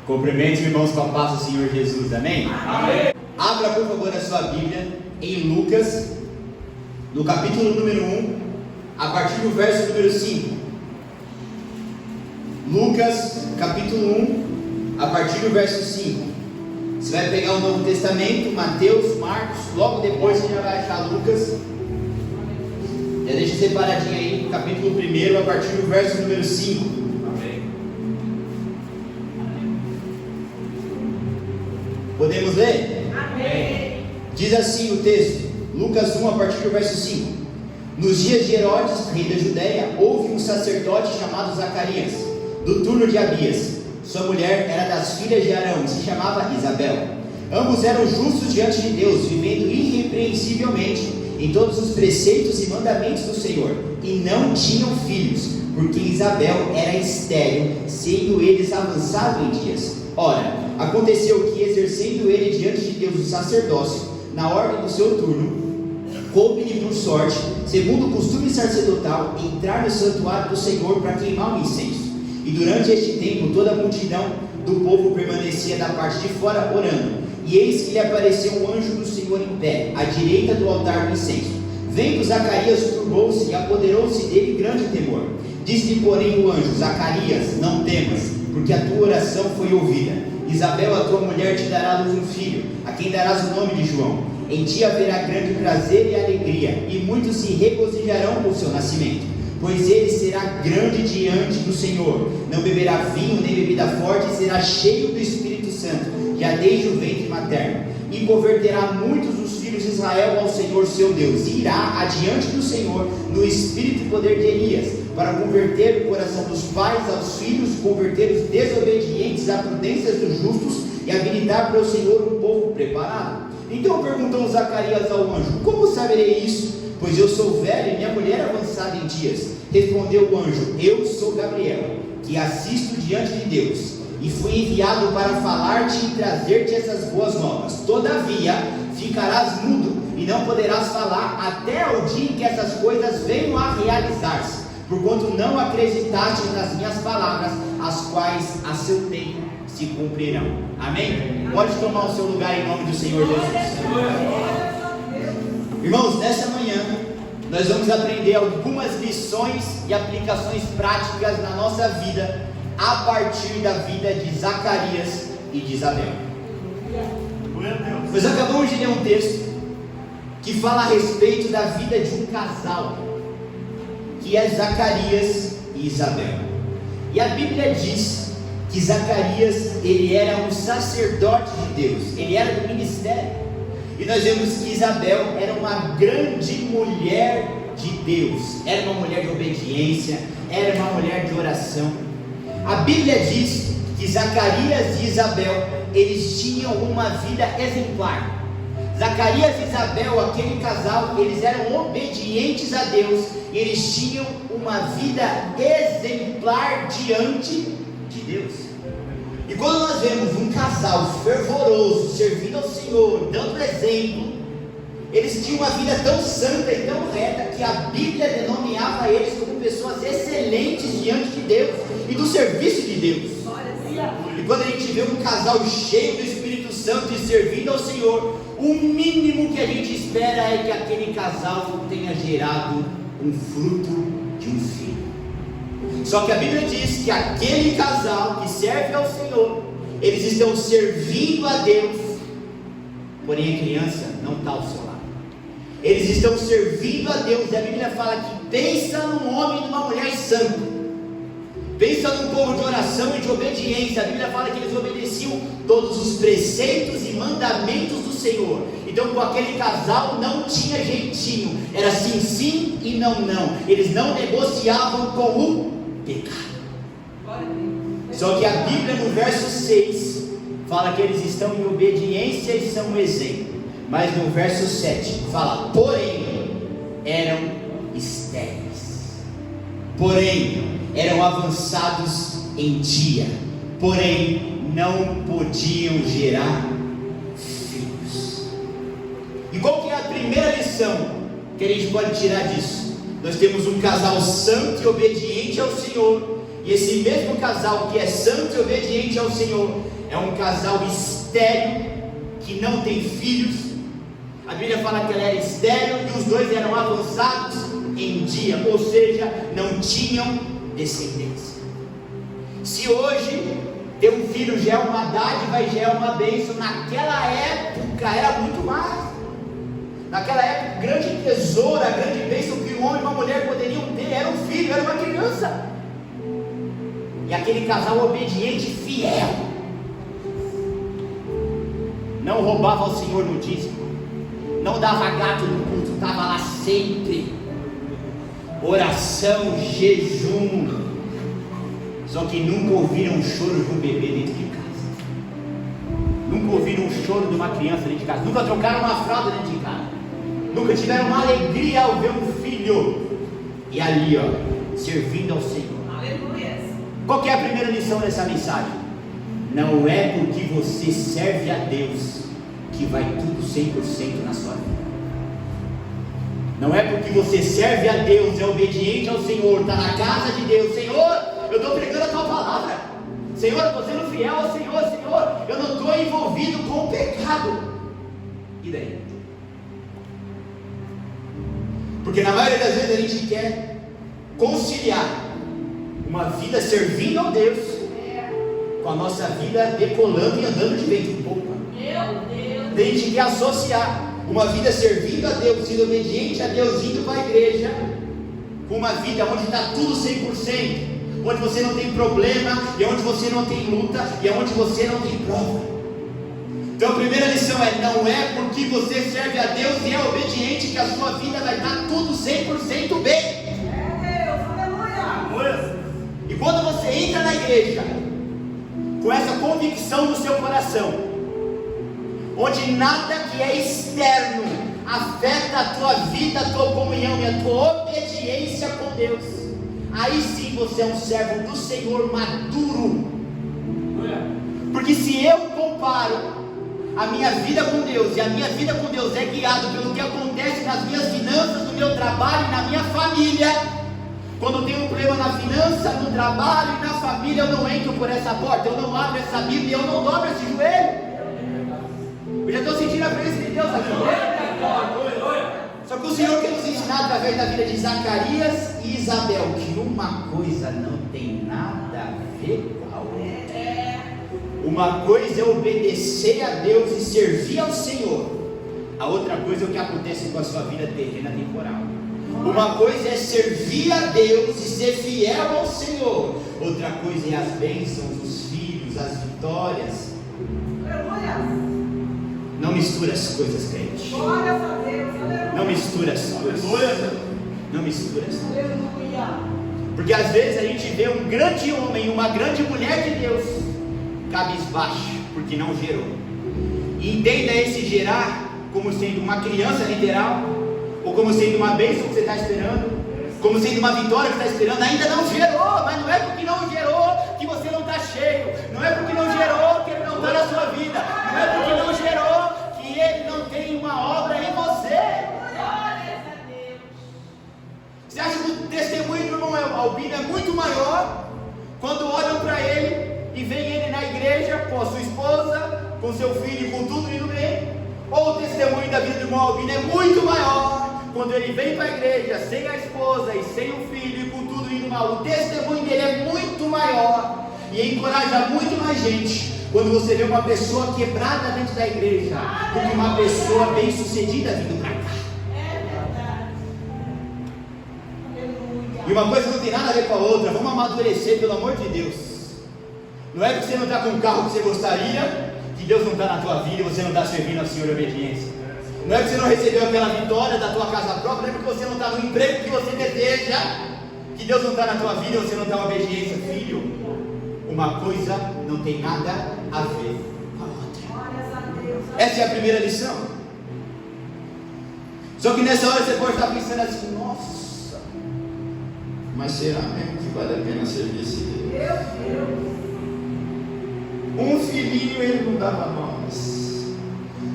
Cumprimente, irmãos, com a paz do Senhor Jesus, amém? Amém. Abra, por favor, a sua Bíblia em Lucas, no capítulo número 1, a partir do verso número 5. Lucas, capítulo 1, a partir do verso 5. Você vai pegar o Novo Testamento, Mateus, Marcos, logo depois você já vai achar Lucas. Já deixa separadinho aí, capítulo 1, a partir do verso número 5. Podemos ler? Amém. Diz assim o texto, Lucas 1, a partir do verso 5. Nos dias de Herodes, rei da Judéia, houve um sacerdote chamado Zacarias, do turno de Abias. Sua mulher era das filhas de Arão e se chamava Isabel. Ambos eram justos diante de Deus, vivendo irrepreensivelmente em todos os preceitos e mandamentos do Senhor, e não tinham filhos, porque Isabel era estéril, sendo eles avançados em dias. Ora, aconteceu que, exercendo ele diante de Deus o sacerdócio, na ordem do seu turno, coube-lhe por sorte, segundo o costume sacerdotal, entrar no santuário do Senhor para queimar o incenso. E durante este tempo toda a multidão do povo permanecia da parte de fora orando. E eis que lhe apareceu um anjo do Senhor em pé, à direita do altar do incenso. Vendo Zacarias, turbou-se e apoderou-se dele grande temor. Disse-lhe, porém, o anjo: Zacarias, não temas, porque a tua oração foi ouvida. Isabel, a tua mulher, te dará à luz um filho, a quem darás o nome de João. Em ti haverá grande prazer e alegria, e muitos se regozijarão com o seu nascimento, pois ele será grande diante do Senhor. Não beberá vinho nem bebida forte, e será cheio do Espírito Santo, já desde o ventre materno. E converterá muitos dos filhos de Israel ao Senhor seu Deus, e irá adiante do Senhor no espírito e poder de Elias, para converter o coração dos pais aos filhos, converter os desobedientes à prudência dos justos, e habilitar para o Senhor um povo preparado. Então perguntou Zacarias ao anjo: como saberei isso? Pois eu sou velho e minha mulher avançada em dias. Respondeu o anjo: eu sou Gabriel, que assisto diante de Deus, e fui enviado para falar-te e trazer-te essas boas novas. Todavia ficarás mudo e não poderás falar até o dia em que essas coisas venham a realizar-se, porquanto não acreditaste nas minhas palavras, as quais a seu tempo se cumprirão. Amém? Pode tomar o seu lugar em nome do Senhor Jesus. Irmãos, nessa manhã nós vamos aprender algumas lições e aplicações práticas na nossa vida a partir da vida de Zacarias e de Isabel. Nós acabamos de ler um texto que fala a respeito da vida de um casal, que é Zacarias e Isabel. E a Bíblia diz que Zacarias, ele era um sacerdote de Deus, ele era do ministério. E nós vemos que Isabel era uma grande mulher de Deus, era uma mulher de obediência, era uma mulher de oração. A Bíblia diz que Zacarias e Isabel, eles tinham uma vida exemplar. Zacarias e Isabel, aquele casal, eles eram obedientes a Deus, e eles tinham uma vida exemplar diante de Deus. E quando nós vemos um casal fervoroso, servindo ao Senhor, dando exemplo, eles tinham uma vida tão santa e tão reta, que a Bíblia denominava eles como pessoas excelentes diante de Deus e do serviço de Deus. E quando a gente vê um casal cheio do Espírito Santo e servindo ao Senhor, o mínimo que a gente espera é que aquele casal tenha gerado um fruto de um filho. Só que a Bíblia diz que aquele casal que serve ao Senhor, eles estão servindo a Deus, porém a criança não está ao seu lado. Eles estão servindo a Deus, e a Bíblia fala que pensa num homem e numa mulher santo, pensa num povo de oração e de obediência. A Bíblia fala que eles obedeciam todos os preceitos e mandamentos do Senhor. Então com aquele casal não tinha jeitinho, era sim, sim e não, não. Eles não negociavam com o pecado. Só que a Bíblia no verso 6 fala que eles estão em obediência e são um exemplo. Mas no verso 7 fala: porém eram estéreis, porém eram avançados em dia, porém não podiam gerar filhos. E qual que é a primeira lição que a gente pode tirar disso? Nós temos um casal santo e obediente ao Senhor, E esse mesmo casal que é santo e obediente ao Senhor é um casal estéril, que não tem filhos. A Bíblia fala que ela era estéril e os dois eram avançados em dia, ou seja, não tinham descendência. Se hoje ter um filho já é uma dádiva e já é uma bênção, naquela época era muito mais. Naquela época, grande tesouro, a grande bênção que um homem e uma mulher poderiam ter era um filho, era uma criança. E aquele casal obediente, fiel, não roubava ao Senhor no dízimo, não dava gato no culto, estava lá sempre. Oração, jejum. Só que nunca ouviram o choro de um bebê dentro de casa, nunca ouviram o choro de uma criança dentro de casa, nunca trocaram uma fralda dentro de casa, nunca tiveram uma alegria ao ver um filho. E ali, servindo ao Senhor. Aleluia. Qual que é a primeira lição dessa mensagem? Não é porque você serve a Deus que vai tudo 100% na sua vida. Não é porque você serve a Deus, é obediente ao Senhor, está na casa de Deus. Senhor, eu estou pregando a tua palavra. Senhor, eu estou sendo fiel ao Senhor. Senhor, eu não estou envolvido com o pecado. E daí? Porque na maioria das vezes a gente quer conciliar uma vida servindo a Deus com a nossa vida decolando e andando de vento em popa. A gente quer associar uma vida servindo a Deus, sendo obediente a Deus, indo para a igreja, com uma vida onde está tudo 100%, onde você não tem problema, e onde você não tem luta, e onde você não tem prova. Então a primeira lição é: não é porque você serve a Deus e é obediente que a sua vida vai estar tudo 100% bem. E quando você entra na igreja com essa convicção no seu coração, onde nada que é externo afeta a tua vida, a tua comunhão e a tua obediência com Deus, aí sim você é um servo do Senhor maduro. Porque se eu comparo a minha vida com Deus, e a minha vida com Deus é guiado pelo que acontece nas minhas finanças, no meu trabalho e na minha família, quando eu tenho um problema na finança, no trabalho e na família, eu não entro por essa porta, eu não abro essa Bíblia, eu não dobro esse joelho. Eu já estou sentindo a presença de Deus aqui. Só que o Senhor quer nos ensinar através da vida de Zacarias e Isabel que uma coisa não tem nada a ver com a outra. Uma coisa é obedecer a Deus e servir ao Senhor. A outra coisa é o que acontece com a sua vida terrena temporal. Uma coisa é servir a Deus e ser fiel ao Senhor. Outra coisa é as bênçãos, os filhos, as vitórias. Não mistura as coisas, crente. Não mistura as coisas. Não mistura as coisas. Porque às vezes a gente vê um grande homem, uma grande mulher de Deus cabisbaixo, porque não gerou. E entenda esse gerar como sendo uma criança literal, ou como sendo uma bênção que você está esperando, como sendo uma vitória que você está esperando. Ainda não gerou, mas não é porque não gerou que você não está cheio. Não é porque não gerou que ele não está na sua vida. Não é porque não gerou que ele não tem uma obra em você. Você acha que o testemunho do irmão Albino é muito maior quando olham para ele e veem ele na igreja com a sua esposa, com seu filho e com tudo indo bem? Ou o testemunho da vida do irmão Albino é muito maior quando ele vem para a igreja sem a esposa e sem o filho e com tudo indo mal? O testemunho dele é muito maior e encoraja muito mais gente quando você vê uma pessoa quebrada dentro da igreja do que uma pessoa bem sucedida vindo para cá. E uma coisa não tem nada a ver com a outra. Vamos amadurecer, pelo amor de Deus. Não é porque você não está com o carro que você gostaria que Deus não está na tua vida e você não está servindo ao Senhor em obediência. Não é porque você não recebeu aquela vitória da tua casa própria, não é porque você não está no emprego que você deseja que Deus não está na tua vida e você não está em obediência. Filho, uma coisa não tem nada a ver com a outra. Essa é a primeira lição. Só que nessa hora você pode estar pensando assim: nossa, mas será mesmo que vale a pena servir esse Deus? Um filhinho ele não dá para nós,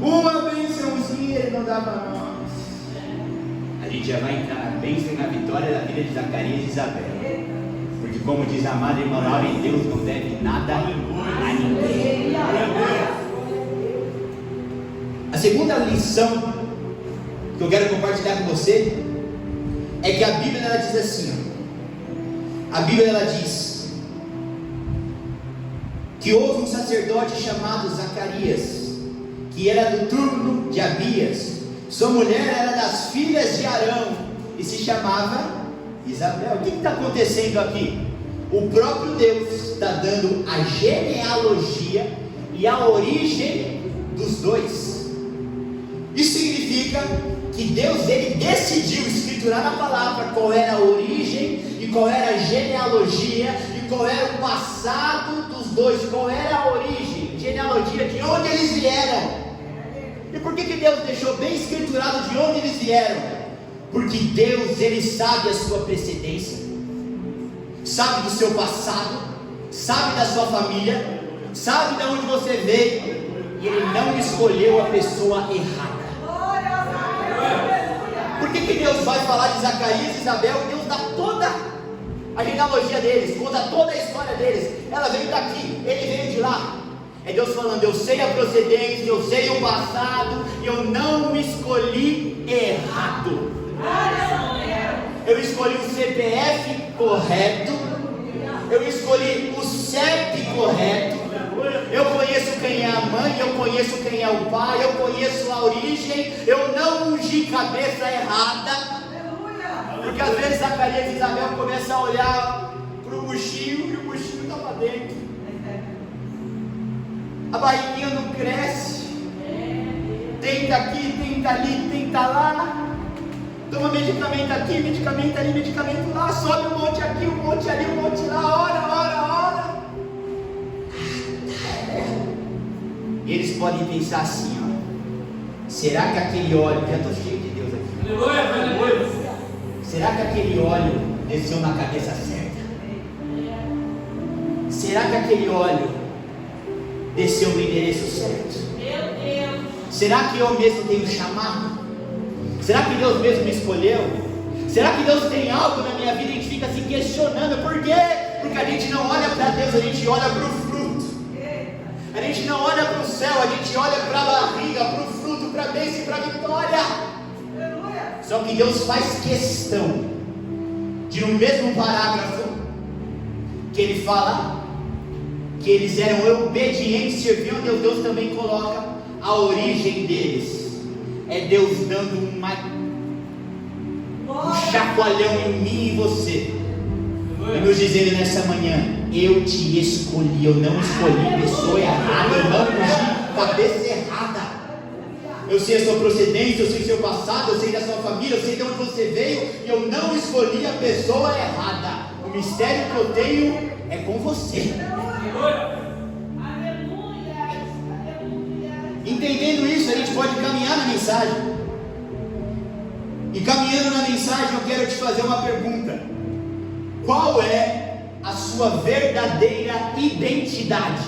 uma bençãozinha ele não dá para nós. A gente já vai entrar na bênção e na vitória da vida de Zacarias e Isabel, porque como diz a Madre irmã Laura, Deus não deve nada a ninguém. A segunda lição que eu quero compartilhar com você é que a Bíblia ela diz assim, ó, a Bíblia ela diz que houve um sacerdote chamado Zacarias, que era do turno de Abias. Sua mulher era das filhas de Arão e se chamava Isabel. O que está acontecendo aqui? O próprio Deus está dando a genealogia e a origem dos dois. Isso significa que Deus ele decidiu escriturar na palavra qual era a origem e qual era a genealogia e qual era o passado dos dois, qual era a origem, genealogia, de onde eles vieram. E por que Deus deixou bem escriturado de onde eles vieram? Porque Deus ele sabe a sua precedência, sabe do seu passado, sabe da sua família, sabe de onde você veio, e Ele não escolheu a pessoa errada. Por que Deus vai falar de Zacarias e Isabel? E Deus dá toda a genealogia deles, conta toda a história deles. Ela veio daqui, ele veio de lá. É Deus falando, eu sei a procedência, eu sei o passado, eu não escolhi errado. Eu escolhi o CPF correto, eu escolhi o CEP correto, eu conheço quem é a mãe, eu conheço quem é o pai, eu conheço a origem, eu não ungi cabeça errada. Porque às vezes Zacarias e Isabel começam a olhar para o buchinho e o buchinho está para dentro. A barriguinha não cresce, tenta aqui, tenta ali, tenta lá. Toma medicamento aqui, medicamento ali, medicamento lá, sobe um monte aqui, um monte ali, um monte lá, ora. E eles podem pensar assim, ó, será que aquele óleo, já estou cheio de Deus aqui, será que aquele óleo desceu na cabeça certa? Será que aquele óleo desceu no endereço certo? Será que eu mesmo tenho chamado? Será que Deus mesmo me escolheu? Será que Deus tem algo na minha vida e a gente fica se questionando? Por quê? Porque a gente não olha para Deus, a gente olha para o fruto. A gente não olha para o céu, a gente olha para a barriga, para o fruto, para a bênção e para a vitória. Só que Deus faz questão de no mesmo parágrafo que Ele fala que eles eram obedientes, serviam a Deus, Deus também coloca a origem deles. É Deus dando um chacoalhão em mim e você, e nos dizendo nessa manhã, eu te escolhi, eu não escolhi pessoa errada, eu não ungi cabeça errada. Eu sei a sua procedência, eu sei o seu passado, eu sei da sua família, eu sei de onde você veio, e eu não escolhi a pessoa errada. O mistério que eu tenho é com você. Entendendo isso, a gente pode caminhar na mensagem. E caminhando na mensagem, eu quero te fazer uma pergunta: qual é a sua verdadeira identidade?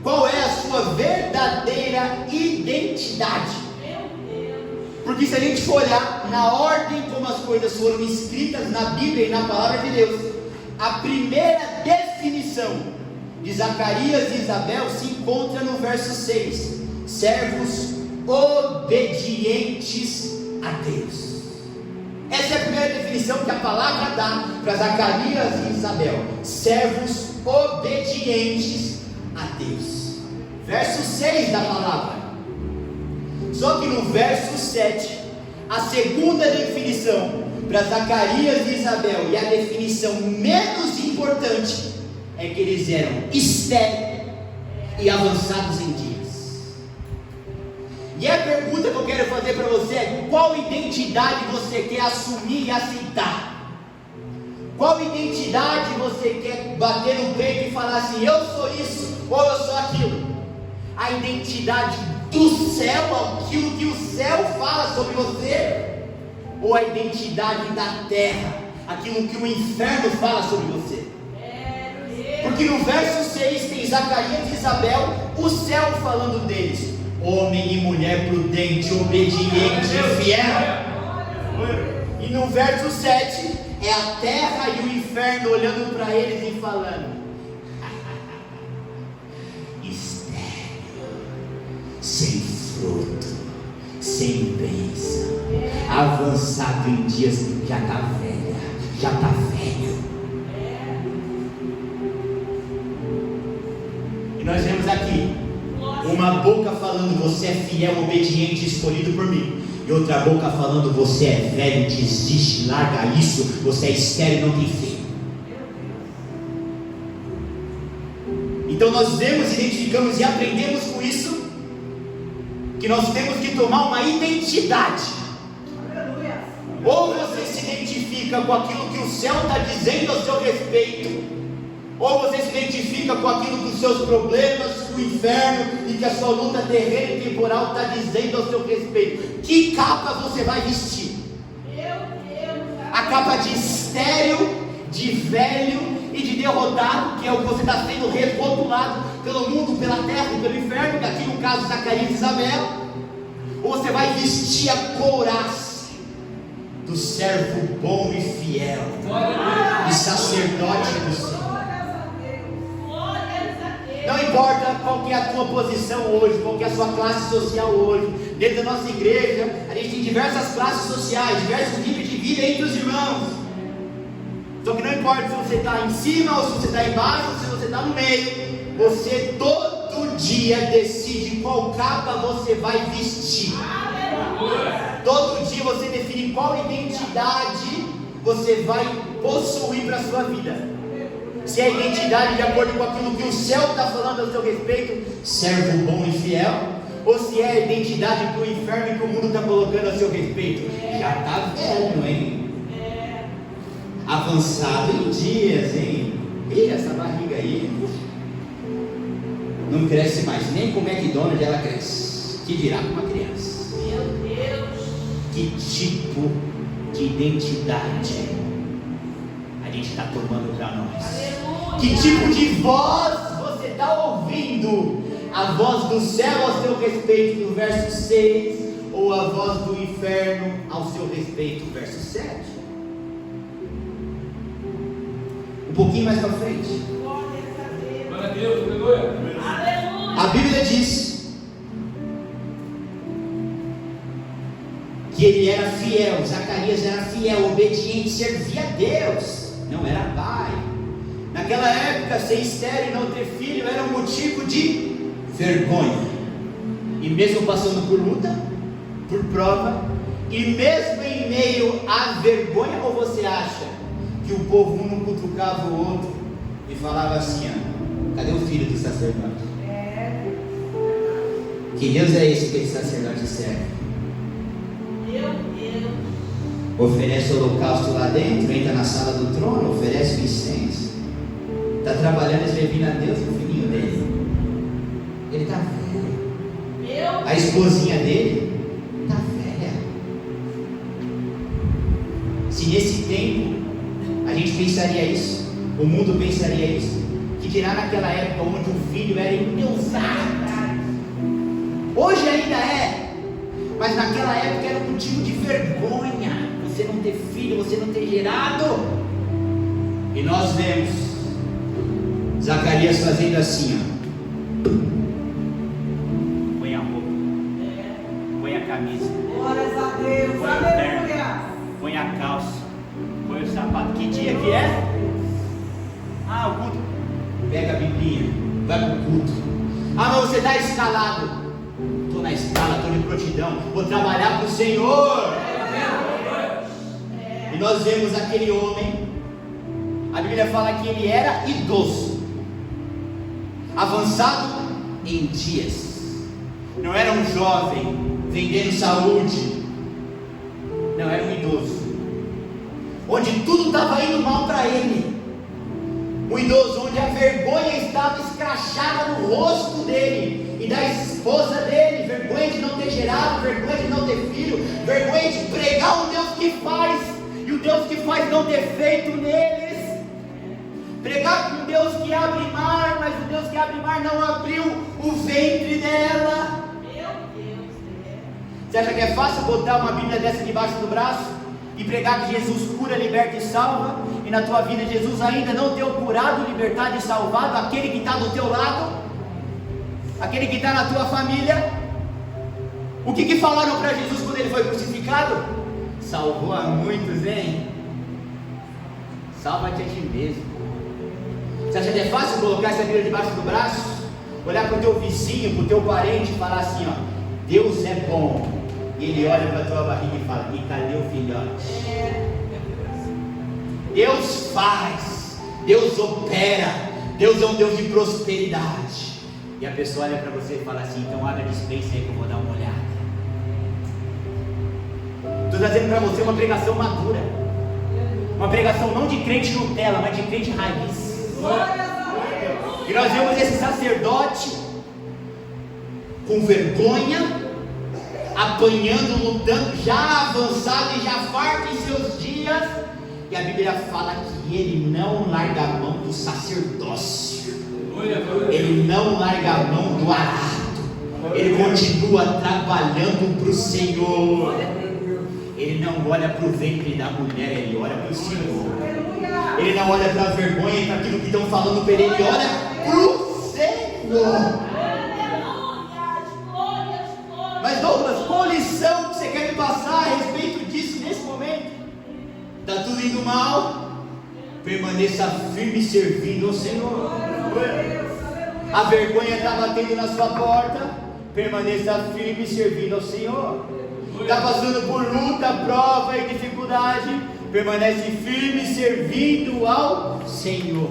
Qual é a sua verdadeira identidade? Porque se a gente for olhar na ordem como as coisas foram escritas na Bíblia e na Palavra de Deus, a primeira definição de Zacarias e Isabel se encontra no verso 6: servos obedientes a Deus. Essa é a primeira definição que a palavra dá para Zacarias e Isabel: servos obedientes a Deus. Verso 6 da palavra. Só que no verso 7, a segunda definição para Zacarias e Isabel, e a definição menos importante, é que eles eram estéreis e avançados em dias. E a pergunta que eu quero fazer para você é: qual identidade você quer assumir e aceitar? Qual identidade você quer bater no peito e falar assim, eu sou isso ou eu sou aquilo? A identidade do céu, aquilo que o céu fala sobre você, ou a identidade da terra, aquilo que o inferno fala sobre você? Porque no verso 6 tem Zacarias e Isabel, o céu falando deles: homem e mulher prudente, obediente e fiel. E no verso 7 é a terra e o inferno inferno olhando para eles e falando: estéril, sem fruto, sem bênção, avançado em dias, já está velha, já está velho. E nós vemos aqui uma boca falando: você é fiel, obediente, escolhido por mim. E outra boca falando: você é velho, desiste, larga isso, você é estéril, não tem filho. Então nós vemos, identificamos e aprendemos com isso, que nós temos que tomar uma identidade. Ou você se identifica com aquilo que o céu está dizendo a seu respeito, ou você se identifica com aquilo que os seus problemas, o inferno e que a sua luta terrena e temporal está dizendo ao seu respeito. Que capa você vai vestir? A capa de estéril, de velho e de derrotado, que é o que você está sendo rotulado pelo mundo, pela terra e pelo inferno, que aqui no caso Zacarias e Isabel. Ou você vai vestir a couraça do servo bom e fiel e sacerdote do Senhor. Não importa qual que é a tua posição hoje, qual que é a sua classe social hoje. Dentro da nossa igreja, a gente tem diversas classes sociais, diversos níveis de vida entre os irmãos. Só que não importa se você está em cima ou se você está embaixo, ou se você está no meio, você todo dia decide qual capa você vai vestir. Todo dia você define qual identidade você vai possuir para a sua vida. Se é a identidade de acordo com aquilo que o céu está falando ao seu respeito, servo bom e fiel, ou se é a identidade que o inferno e que o mundo está colocando a seu respeito. Já está velho, hein? Avançado em dias, hein? E essa barriga aí não cresce mais, nem com o McDonald's ela cresce, que dirá com uma criança. Meu Deus! Que tipo de identidade a gente está tomando para nós? Aleluia. Que tipo de voz você está ouvindo? A voz do céu ao seu respeito, no verso 6, ou a voz do inferno ao seu respeito, no verso 7? Um pouquinho mais para frente. Glória a Deus, aleluia. A Bíblia diz que ele era fiel, Zacarias era fiel, obediente, servia a Deus, não era pai. Naquela época, ser estéril e não ter filho era um motivo de vergonha. E mesmo passando por luta, por prova, e mesmo em meio à vergonha, ou você acha que o povo um não cutucava o outro e falava assim: cadê o filho do sacerdote? Que Deus é esse que esse sacerdote serve? Meu Deus! Oferece o holocausto lá dentro, entra na sala do trono, oferece o incenso. Está trabalhando, servindo a Deus, o filhinho dele. Ele está velho. A esposinha dele está velha. Se nesse tempo a gente pensaria isso, o mundo pensaria isso, que dirá naquela época onde o filho era endeusado. Hoje ainda é, mas naquela época era um motivo de vergonha você não ter filho, você não ter gerado. E nós vemos Zacarias fazendo assim: põe a roupa, põe a camisa, Glórias a Deus, põe o terno, põe a calça, põe o sapato. Que dia que é? O culto. Pega a Biblinha, vai para o culto. Mas você está escalado. Estou na escala, estou de prontidão, vou trabalhar para o Senhor. E nós vemos aquele homem, a Bíblia fala que ele era idoso, avançado em dias. Não era um jovem vendendo saúde, não, era um idoso, onde tudo estava indo mal para ele. Um idoso onde a vergonha estava escrachada no rosto dele e da esposa dele, vergonha de não ter gerado, vergonha de não ter filho, vergonha de pregar o Deus que faz, e o Deus que faz não ter feito neles, pregar com um Deus que abre mar, mas o Deus que abre mar não abriu o ventre dela. Meu Deus! Você acha que é fácil botar uma Bíblia dessa debaixo do braço? e pregar que Jesus cura, liberta e salva, e na tua vida Jesus ainda não deu curado, libertado e salvado aquele que está do teu lado, aquele que está na tua família? O que falaram para Jesus quando ele foi crucificado? Salvou a muitos, hein? Salva-te a ti mesmo. Você acha que é fácil colocar essa Bíblia debaixo do braço? Olhar para o teu vizinho, para o teu parente e falar assim, ó: Deus é bom. E ele olha para a tua barriga e fala: e cadê o filhote? Deus faz, Deus opera, Deus é um Deus de prosperidade. E a pessoa olha para você e fala assim: então abre a dispensa aí que eu vou dar uma olhada. Estou trazendo para você uma pregação madura, uma pregação não de crente Nutella, mas de crente raiz. E nós vemos esse sacerdote com vergonha, apanhando, lutando, já avançado e já farto em seus dias, e a Bíblia fala que ele não larga a mão do sacerdócio, ele não larga a mão do arado, ele continua trabalhando para o Senhor. Ele não olha para o ventre da mulher, ele olha para o Senhor. Ele não olha para a vergonha e para aquilo que estão falando para ele, ele olha para o Senhor. Mas Douglas, qual lição que você quer me passar a respeito disso nesse momento? Está tudo indo mal? Permaneça firme servindo ao Senhor. A vergonha está batendo na sua porta? Permaneça firme servindo ao Senhor. Está passando por luta, prova e dificuldade? Permanece firme servindo ao Senhor.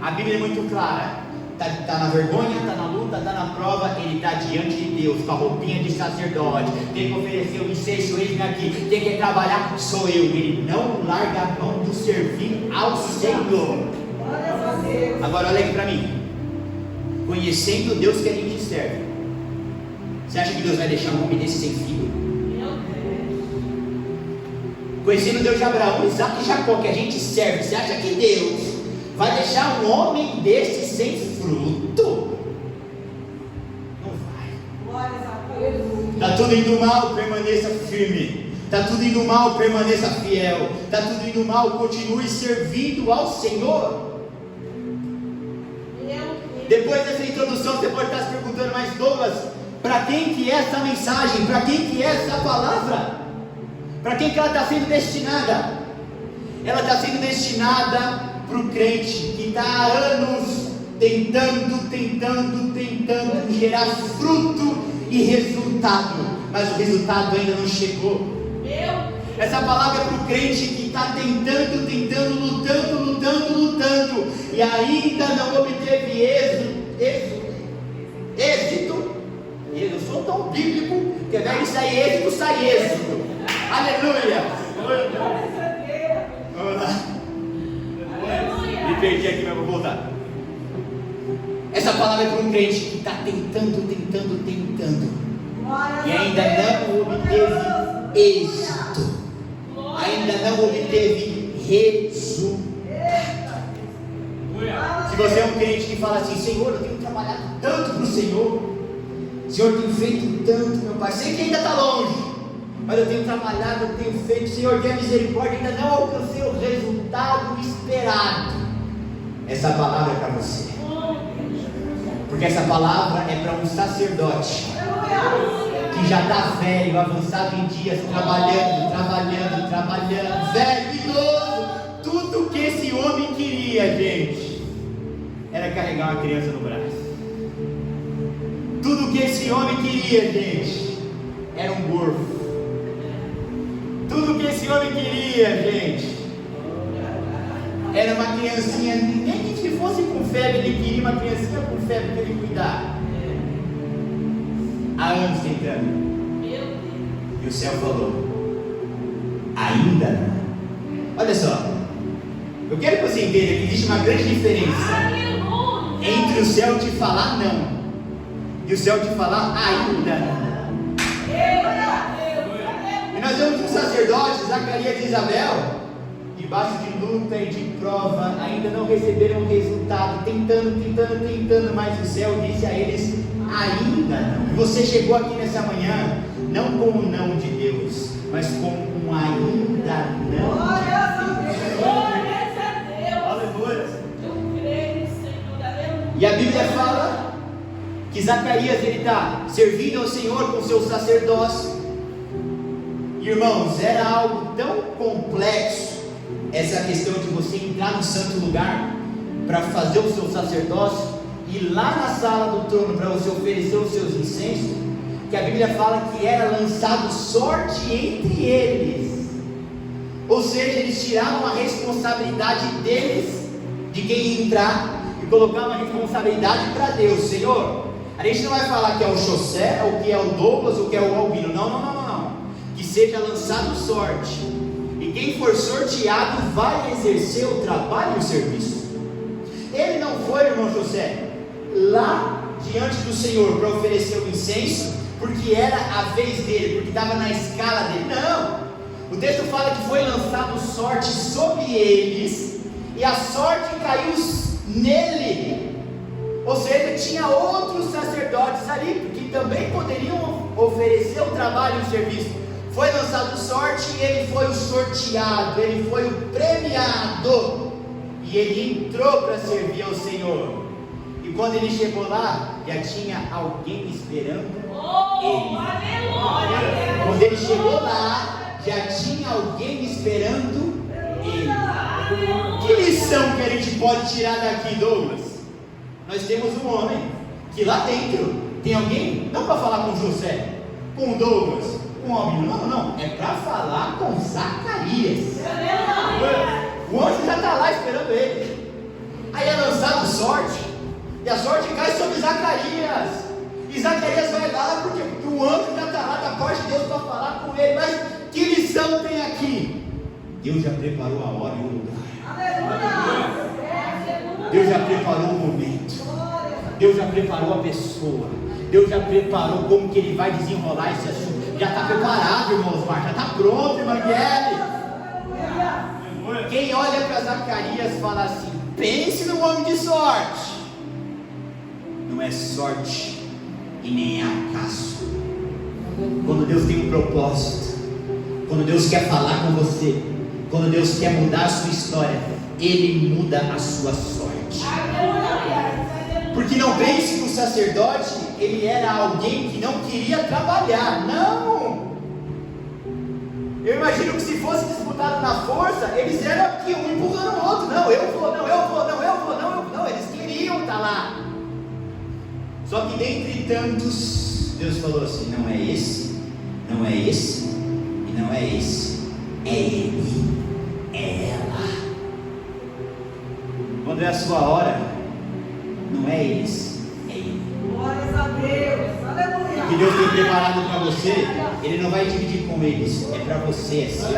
A Bíblia é muito clara. Está na vergonha, está na luta, está na prova, ele está diante de Deus com a roupinha de sacerdote. Tem que oferecer o incenso, eis-me aqui. Tem que trabalhar, sou eu. Ele não larga a mão do servir ao Senhor. Agora olha aqui para mim. Conhecendo o Deus que a gente serve, você acha que Deus vai deixar um homem desse sem filho? Conhecendo o Deus de Abraão, Isaac e Jacó que a gente serve, você acha que Deus vai deixar um homem desse sem fruto? Não vai. Está tudo indo mal, permaneça firme. Está tudo indo mal, permaneça fiel. Está tudo indo mal, continue servindo ao Senhor. Depois dessa introdução você pode estar se perguntando: mas Douglas, para quem que é essa mensagem? Para quem que é essa palavra? Para quem que ela está sendo destinada? Ela está sendo destinada para o crente que está há anos tentando gerar fruto e resultado, mas o resultado ainda não chegou. Essa palavra é para o crente que está tentando, lutando, e ainda não obteve êxito. E eu sou tão bíblico que ao invés de sair êxito, sai êxito. Aleluia! Vamos lá. Me perdi aqui, mas vou voltar. Essa palavra é para um crente que está tentando, e ainda não obteve êxito, ainda não obteve resultado. Se você é um crente que fala assim: Senhor, eu tenho trabalhado tanto para o Senhor, Senhor, tem feito tanto, meu Pai, sei que ainda está longe, mas eu tenho trabalhado, eu tenho feito, Senhor, tenha misericórdia, ainda não alcancei o resultado esperado. Essa palavra é para você, porque essa palavra é para um sacerdote que já está velho, avançado em dias, trabalhando, velho, idoso. Tudo que esse homem queria, gente, era carregar uma criança no braço. Tudo que esse homem queria, gente, era um gorfo. Tudo que esse homem queria, gente, era uma criancinha, nem que fosse com febre, ele queria uma criancinha com febre para ele cuidar. Há anos tentando. E o céu falou: ainda não. Olha só, eu quero que você entenda que existe uma grande diferença entre o céu te falar não e o céu te falar ainda não. E nós vemos um sacerdote, Zacarias e Isabel, debaixo de luta e de prova, ainda não receberam o resultado, tentando, mas o céu disse a eles: ainda não. E você chegou aqui nessa manhã, não com o não de Deus, mas com um ainda não. Glória a Deus. Aleluia. Eu creio, Senhor. Aleluia. E a Bíblia fala que Zacarias ele está servindo ao Senhor com seu sacerdócio. Irmãos, era algo tão complexo essa questão de você entrar no santo lugar para fazer o seu sacerdócio e lá na sala do trono para você oferecer os seus incensos, que a Bíblia fala que era lançado sorte entre eles. Ou seja, eles tiravam a responsabilidade deles de quem ia entrar e colocavam a responsabilidade para Deus. Senhor, a gente não vai falar que é o José, ou que é o Douglas, ou que é o Albino. Não. Que seja lançado sorte. E quem for sorteado vai exercer o trabalho e o serviço. Ele não foi, irmão José, lá diante do Senhor para oferecer o incenso, porque era a vez dele, porque estava na escala dele. Não. O texto fala que foi lançado sorte sobre eles, e a sorte caiu nele. Ou seja, tinha outros sacerdotes ali que também poderiam oferecer o trabalho e o serviço. Foi lançado sorte e ele foi o sorteado, ele foi o premiado, e ele entrou para servir ao Senhor. E quando ele chegou lá, já tinha alguém esperando ele. Aleluia. Quando ele chegou lá, já tinha alguém esperando ele. Que lição que a gente pode tirar daqui, Douglas? Nós temos um homem que lá dentro tem alguém, não para falar com José, com Douglas, com o homem, não, é para falar com Zacarias. O anjo já está lá esperando ele. Aí é lançado sorte, e a sorte cai sobre Zacarias, e Zacarias vai lá porque o anjo já está lá da parte de Deus para falar com ele. Mas que lição tem aqui? Deus já preparou a hora e o lugar. Deus já preparou o momento. Deus já preparou a pessoa. Deus já preparou como que ele vai desenrolar esse assunto. Já está preparado, irmão Osmar. Já está pronto, irmã Kelly. Quem olha para Zacarias fala assim: pense no homem de sorte. Não é sorte e nem é acaso. Quando Deus tem um propósito, quando Deus quer falar com você, quando Deus quer mudar a sua história, Ele muda a sua sorte. Porque não pense que o sacerdote ele era alguém que não queria trabalhar. Não. Eu imagino que se fosse disputado na força, eles eram aqui um empurrando o outro. Não, eu vou. Eles queriam estar lá. Só que dentre tantos, Deus falou assim: não é esse, não é esse e não é esse, é ele, é ela. Quando é a sua hora, não é eles, é ele. Glórias a Deus. Aleluia. O que Deus tem preparado para você, Ele não vai dividir com eles, é para você, é seu.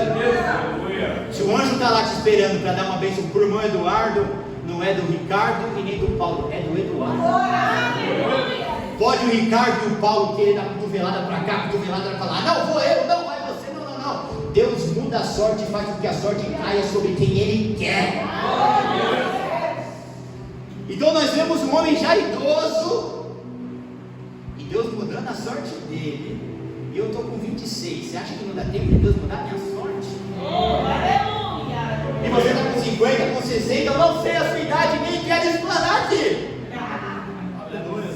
Se o anjo está lá te esperando para dar uma bênção para o irmão Eduardo, não é do Ricardo e nem do Paulo, é do Eduardo. Pode o Ricardo e o Paulo querer dar cotovelada para cá, cotovelada para lá. Não, vou eu, não vai você, não. Deus muda a sorte e faz com que a sorte caia sobre quem Ele quer. Então nós vemos um homem já idoso e Deus mudando a sorte dele. E eu estou com 26. Você acha que não dá tempo de Deus mudar a minha sorte? Aleluia. E você está com 50, com 60, eu não sei a sua idade, nem quero explanar aqui. Aleluia.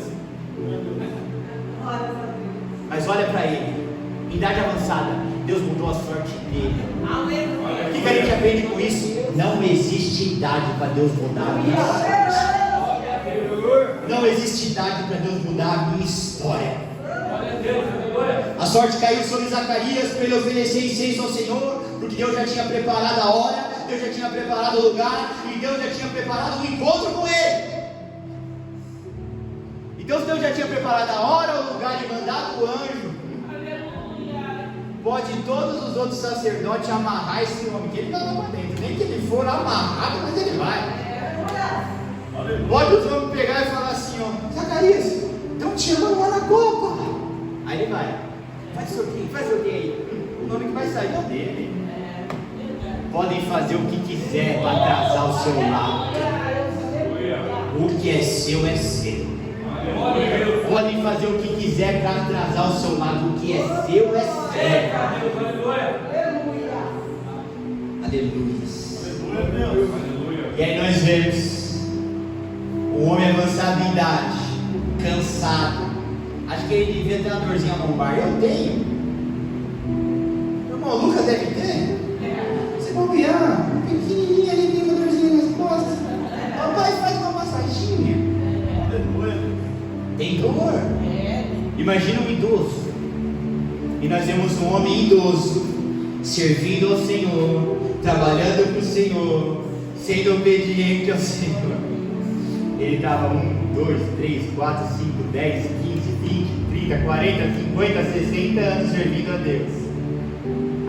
Mas olha para ele, em idade avançada, Deus mudou a sorte dele. Aleluia. O que a gente aprende com isso? Não existe idade para Deus mudar a minha sorte. Não existe idade para Deus mudar a minha história. A sorte caiu sobre Zacarias para ele oferecer incenso ao Senhor, porque Deus já tinha preparado a hora, Deus já tinha preparado o lugar, e Deus já tinha preparado o encontro com ele. Então, se Deus já tinha preparado a hora, o lugar e mandado o anjo, pode todos os outros sacerdotes amarrar esse homem, que ele não vai para dentro, nem que ele for amarrado, mas ele vai. Pode os homens pegar e falar assim: ó, Zacarias, estão te chamando lá na copa. Aí ele vai, faz sorteio aí. O nome que vai sair é o dele. Podem fazer o que quiser para atrasar o seu lado. O que é seu é seu. Podem fazer o que quiser para atrasar o seu lado. O que é seu é seu. Aleluia. E aí nós vemos um homem avançado em idade, cansado. Acho que ele devia ter uma dorzinha lombar. Eu tenho. Meu irmão Lucas deve ter. Você bobear, pequenininho ali tem uma dorzinha nas costas. Papai faz uma massaginha. Tem dor. Imagina um idoso. E nós vemos um homem idoso servindo ao Senhor, trabalhando para o Senhor, sendo obediente ao Senhor. Ele estava 1, 2, 3, 4, 5, 10, 15, 20, 30, 40, 50, 60 anos servindo a Deus.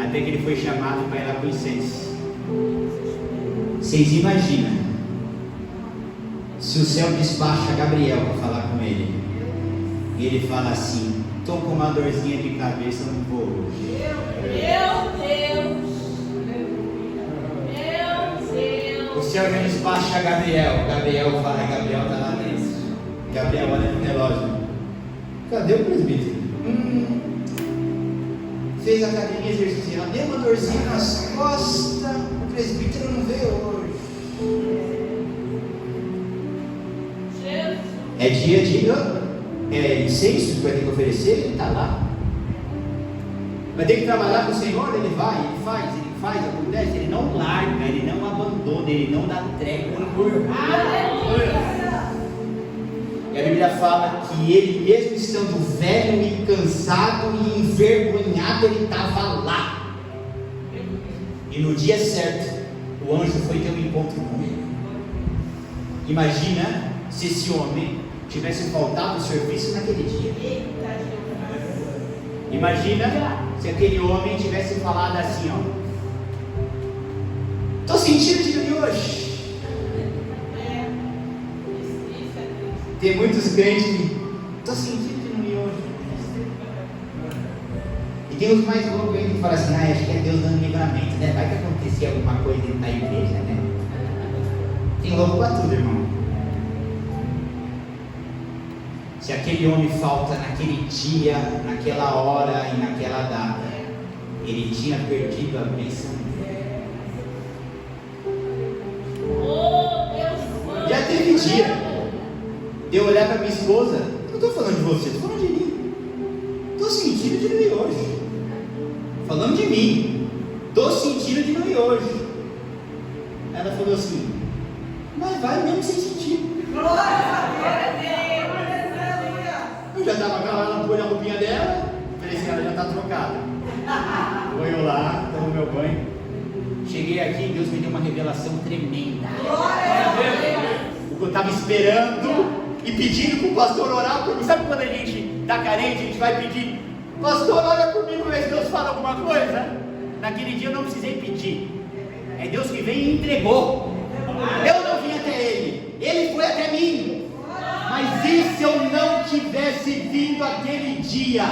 Até que ele foi chamado para ir lá para o incenso. Vocês imaginam se o céu despacha Gabriel para falar com ele, e ele fala assim: estou com uma dorzinha de cabeça, não vou hoje. Meu Deus! O céu já despacha Gabriel. Gabriel fala, Gabriel está lá dentro. Gabriel olha no relógio. Cadê o presbítero? Fez a academia exercicial, deu uma dorzinha nas costas. O presbítero não veio hoje. É dia de incenso que vai ter que oferecer, ele está lá. Vai ter que trabalhar com o Senhor, ele vai, ele faz, acontece, ele não larga, ele não abandona, ele não dá trégua. E a Bíblia fala que ele, mesmo estando velho e cansado e envergonhado, ele estava lá. E no dia certo, o anjo foi ter um encontro com ele. Imagina se esse homem tivesse faltado o serviço naquele dia. Imagina se aquele homem tivesse falado assim, ó: estou sentindo de ir hoje. Tem muitos crentes que estou sentindo de não ir hoje. E tem os mais loucos aí que falam assim: acho que é Deus dando livramento, né? Vai que acontecer alguma coisa dentro da igreja, né? Tem louco para tudo, irmão. Se aquele homem falta naquele dia, naquela hora e naquela data, ele tinha perdido a bênção. Já teve dia de eu olhar para minha esposa: não estou falando de você, estou falando de mim. Estou sentindo de não ir hoje. Falando de mim, estou sentindo de não ir hoje. Ela falou assim: mas vai mesmo sem sentir. Eu já estava com ela, pôs a roupinha dela, falei assim: ela já está trocada. Vou eu lá, tomo meu banho. Cheguei aqui e Deus me deu uma revelação tremenda. O que eu estava esperando e pedindo para o pastor orar por mim. Sabe quando a gente está carente, a gente vai pedir: pastor, olha por mim, ver se Deus fala alguma coisa? Naquele dia eu não precisei pedir. É Deus que veio e entregou. Eu não vim até Ele, Ele foi até mim. Mas e se eu não tivesse vindo aquele dia?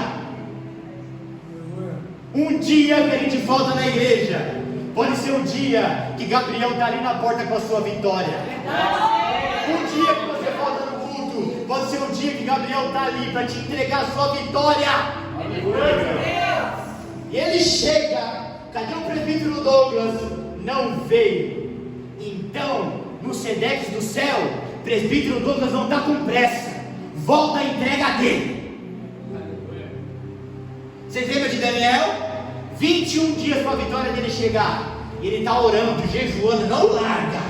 Um dia que a gente falta na igreja. Pode ser o dia que Gabriel está ali na porta com a sua vitória. Um dia que você falta no culto. Pode ser o dia que Gabriel está ali para te entregar a sua vitória. E ele chega. Cadê o presbítero Douglas? Não veio. Então, no Sedex do céu, presbítero Douglas não está com pressa. Volta a entrega dele. Vocês lembram de Daniel? 21 dias para a vitória dele chegar. E ele está orando, jejuando, não larga.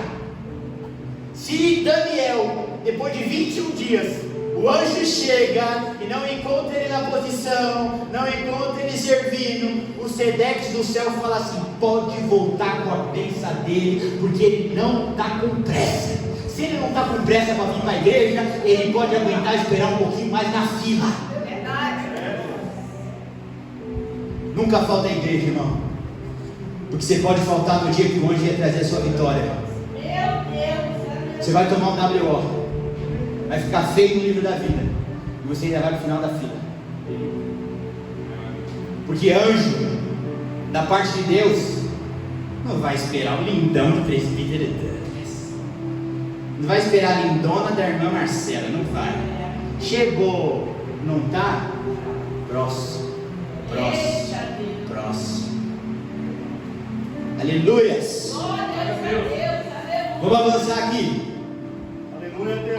Se Daniel, depois de 21 dias, o anjo chega e não encontra ele na posição, não encontra ele servindo, o Sedex do céu fala assim: pode voltar com a bênção dele, porque ele não está com pressa. Se ele não está com pressa para vir para a igreja, ele pode aguentar esperar um pouquinho mais na fila. Nunca falta a igreja, irmão, porque você pode faltar no dia que o anjo ia trazer a sua vitória. Você vai tomar um WO, vai ficar feio no livro da vida, e você ainda vai para o final da fila. Porque anjo, da parte de Deus, não vai esperar o lindão do presbítero Douglas, não vai esperar a lindona da irmã Marcela, não vai. Chegou, não está? Próximo. Aleluias. Glória a Deus. Aleluia. Vamos avançar aqui.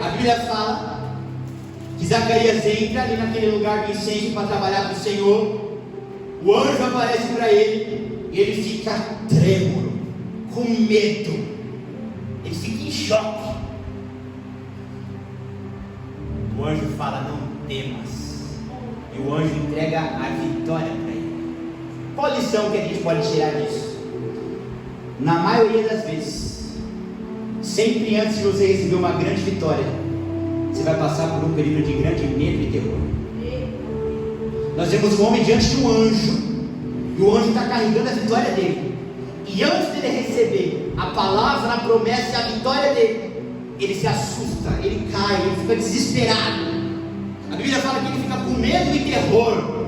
A Bíblia fala que Zacarias entra ali naquele lugar do incêndio para trabalhar para o Senhor. O anjo aparece para ele e ele fica trêmulo, com medo, ele fica em choque. O anjo fala: não temas. E o anjo entrega a vitória para ele. Qual a lição que a gente pode tirar disso? Na maioria das vezes, sempre antes de você receber uma grande vitória, você vai passar por um período de grande medo e terror. Nós vemos um homem diante de um anjo, e o anjo está carregando a vitória dele. E antes dele receber a palavra, a promessa e a vitória dele, ele se assusta, ele cai, ele fica desesperado. A Bíblia fala que ele fica com medo e terror.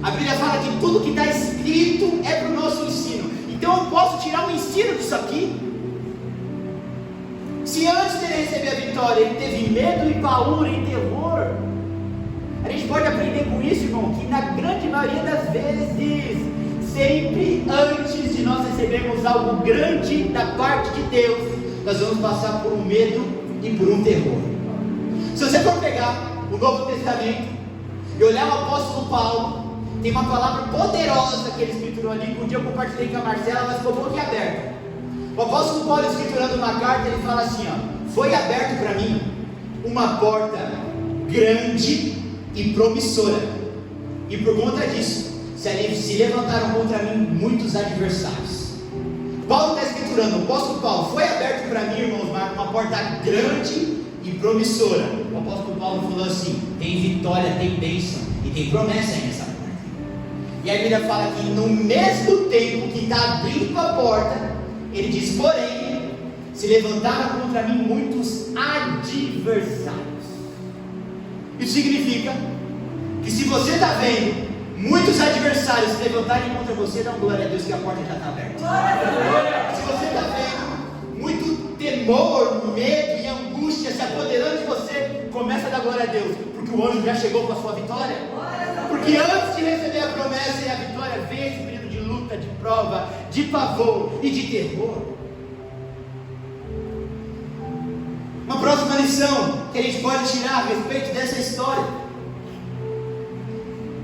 A Bíblia fala que tudo que está escrito é para o nosso ensino. Então eu posso tirar um ensino disso aqui. Se antes de ele receber a vitória ele teve medo e pavor e terror, a gente pode aprender com isso, irmão, que na grande maioria das vezes, sempre antes de nós recebermos algo grande da parte de Deus, nós vamos passar por um medo e por um terror. Se você for pegar o Novo Testamento e olhar o apóstolo Paulo, tem uma palavra poderosa que ele escriturou ali, que um dia eu compartilhei com a Marcela, mas ficou boca aberta. O apóstolo Paulo, escriturando uma carta, ele fala assim, ó: foi aberto para mim uma porta grande e promissora, e por conta disso se levantaram contra mim muitos adversários. Paulo está escriturando, o apóstolo Paulo: foi aberto para mim, irmãos, uma porta grande e promissora. O apóstolo Paulo falou assim: tem vitória, tem bênção e tem promessa aí nessa porta. E a Bíblia fala que no mesmo tempo que está abrindo a porta, ele diz: porém, se levantaram contra mim muitos adversários. Isso significa que se você está vendo muitos adversários se levantarem contra você, dá glória a Deus que a porta já está aberta. Se você está vendo muito temor, medo e angústia se apoderando de você, começa a dar glória a Deus, porque o anjo já chegou com a sua vitória. Porque antes de receber a promessa e a vitória, vem esse período de luta, de prova, de pavor e de terror. Uma próxima lição que a gente pode tirar a respeito dessa história: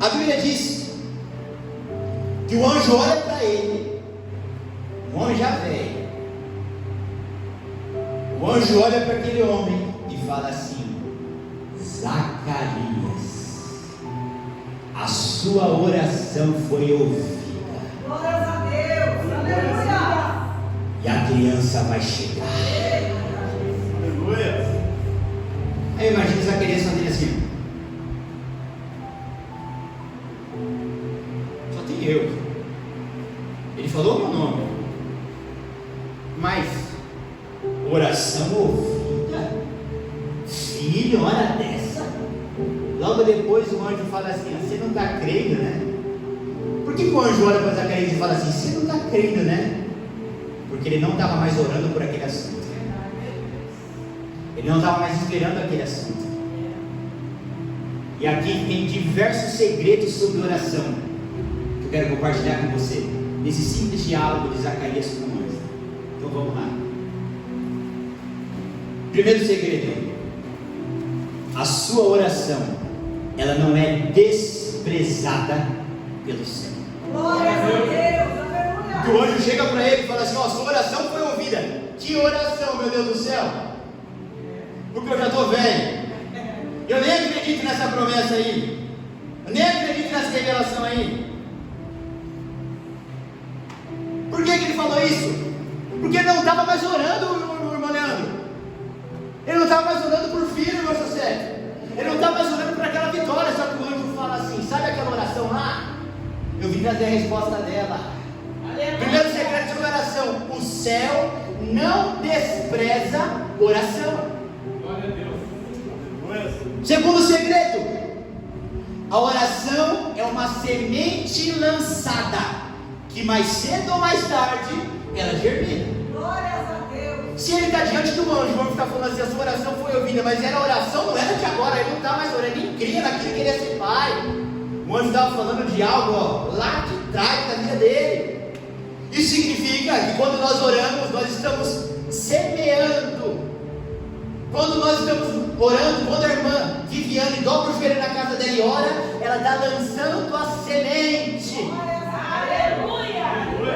a Bíblia diz que o anjo olha para ele, um homem já velho. O anjo olha para aquele homem e fala assim: Zacarias, a sua oração foi ouvida. Glória a Deus. Aleluia. E a criança vai chegar. Aleluia. Aí imagina Zacarias fazendo assim: só tem eu. Ele falou o meu nome, mas oração ouvida, filho, hora dessa. Logo depois o anjo fala assim: você não está crendo, né? Por que o anjo olha para Zacarias e fala assim: você não está crendo, né? Porque ele não estava mais orando por aquele assunto. Ele não estava mais esperando aquele assunto. E aqui tem diversos segredos sobre oração que eu quero compartilhar com você nesse simples diálogo de Zacarias com o anjo. Então vamos lá. Primeiro segredo: a sua oração, ela não é desprezada pelo céu. Glória a Deus. Aleluia. Que o anjo chega para ele e fala assim: ó, sua oração foi ouvida. Que oração, meu Deus do céu? Porque eu já estou velho. Eu nem acredito nessa promessa aí. Eu nem acredito nessa revelação aí. Por que ele falou isso? Porque ele não estava mais orando, irmão Leandro. Ele não estava mais orando por filho, irmão José. Ele não estava mais orando por aquela vitória. Só que o anjo fala assim: sabe aquela oração lá? Eu vim trazer a resposta dela. Primeiro segredo de oração: o céu não despreza oração. Glória a Deus. Segundo segredo: a oração é uma semente lançada, que mais cedo ou mais tarde ela germina. Glória a Deus. Se ele está diante do anjo, o anjo está falando assim: a sua oração foi ouvida, mas era oração, não era de agora, ele não está mais orando, ele cria naquilo que ele ia ser pai. O anjo estava falando de algo, ó, lá de trás da vida dele. E Isso significa que quando nós oramos, nós estamos semeando. Quando nós estamos orando, quando a irmã Viviane dobra o joelho na casa dela e ora, ela está lançando a semente.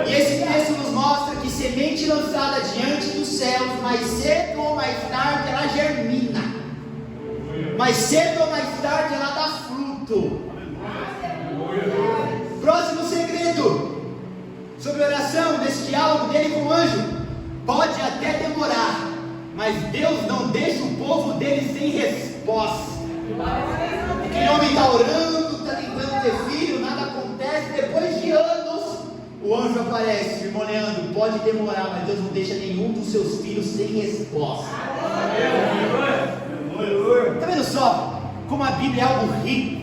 E esse texto nos mostra que semente lançada diante dos céus, mais cedo ou mais tarde ela germina. Mais cedo ou mais tarde ela dá fruto. Próximo segredo sobre a oração, desse diálogo dele com o anjo: pode até demorar, mas Deus não deixa o povo dele sem resposta. Aquele homem está orando, está tentando ter filho, nada acontece. Depois de anos, o anjo aparece, sermoneando: pode demorar, mas Deus não deixa nenhum dos seus filhos sem resposta. Está vendo só como a Bíblia é algo rico?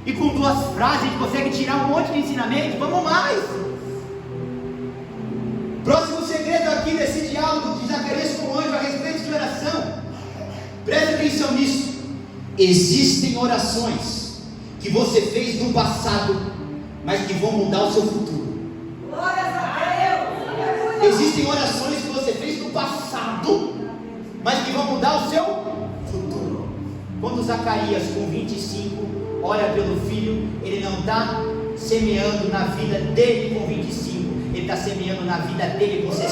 E com 2 frases a gente consegue tirar um monte de ensinamento. Vamos mais. Próximo segredo aqui desse diálogo de Zacarias com o anjo a respeito de oração. Presta atenção nisso. Existem orações que você fez no passado, mas que vão mudar o seu futuro. Glórias a Deus. Existem orações que você fez no passado, mas que vão mudar o seu futuro. Quando Zacarias, com 25, ora pelo filho, ele não está semeando na vida dele com 25, ele está semeando na vida dele com 60.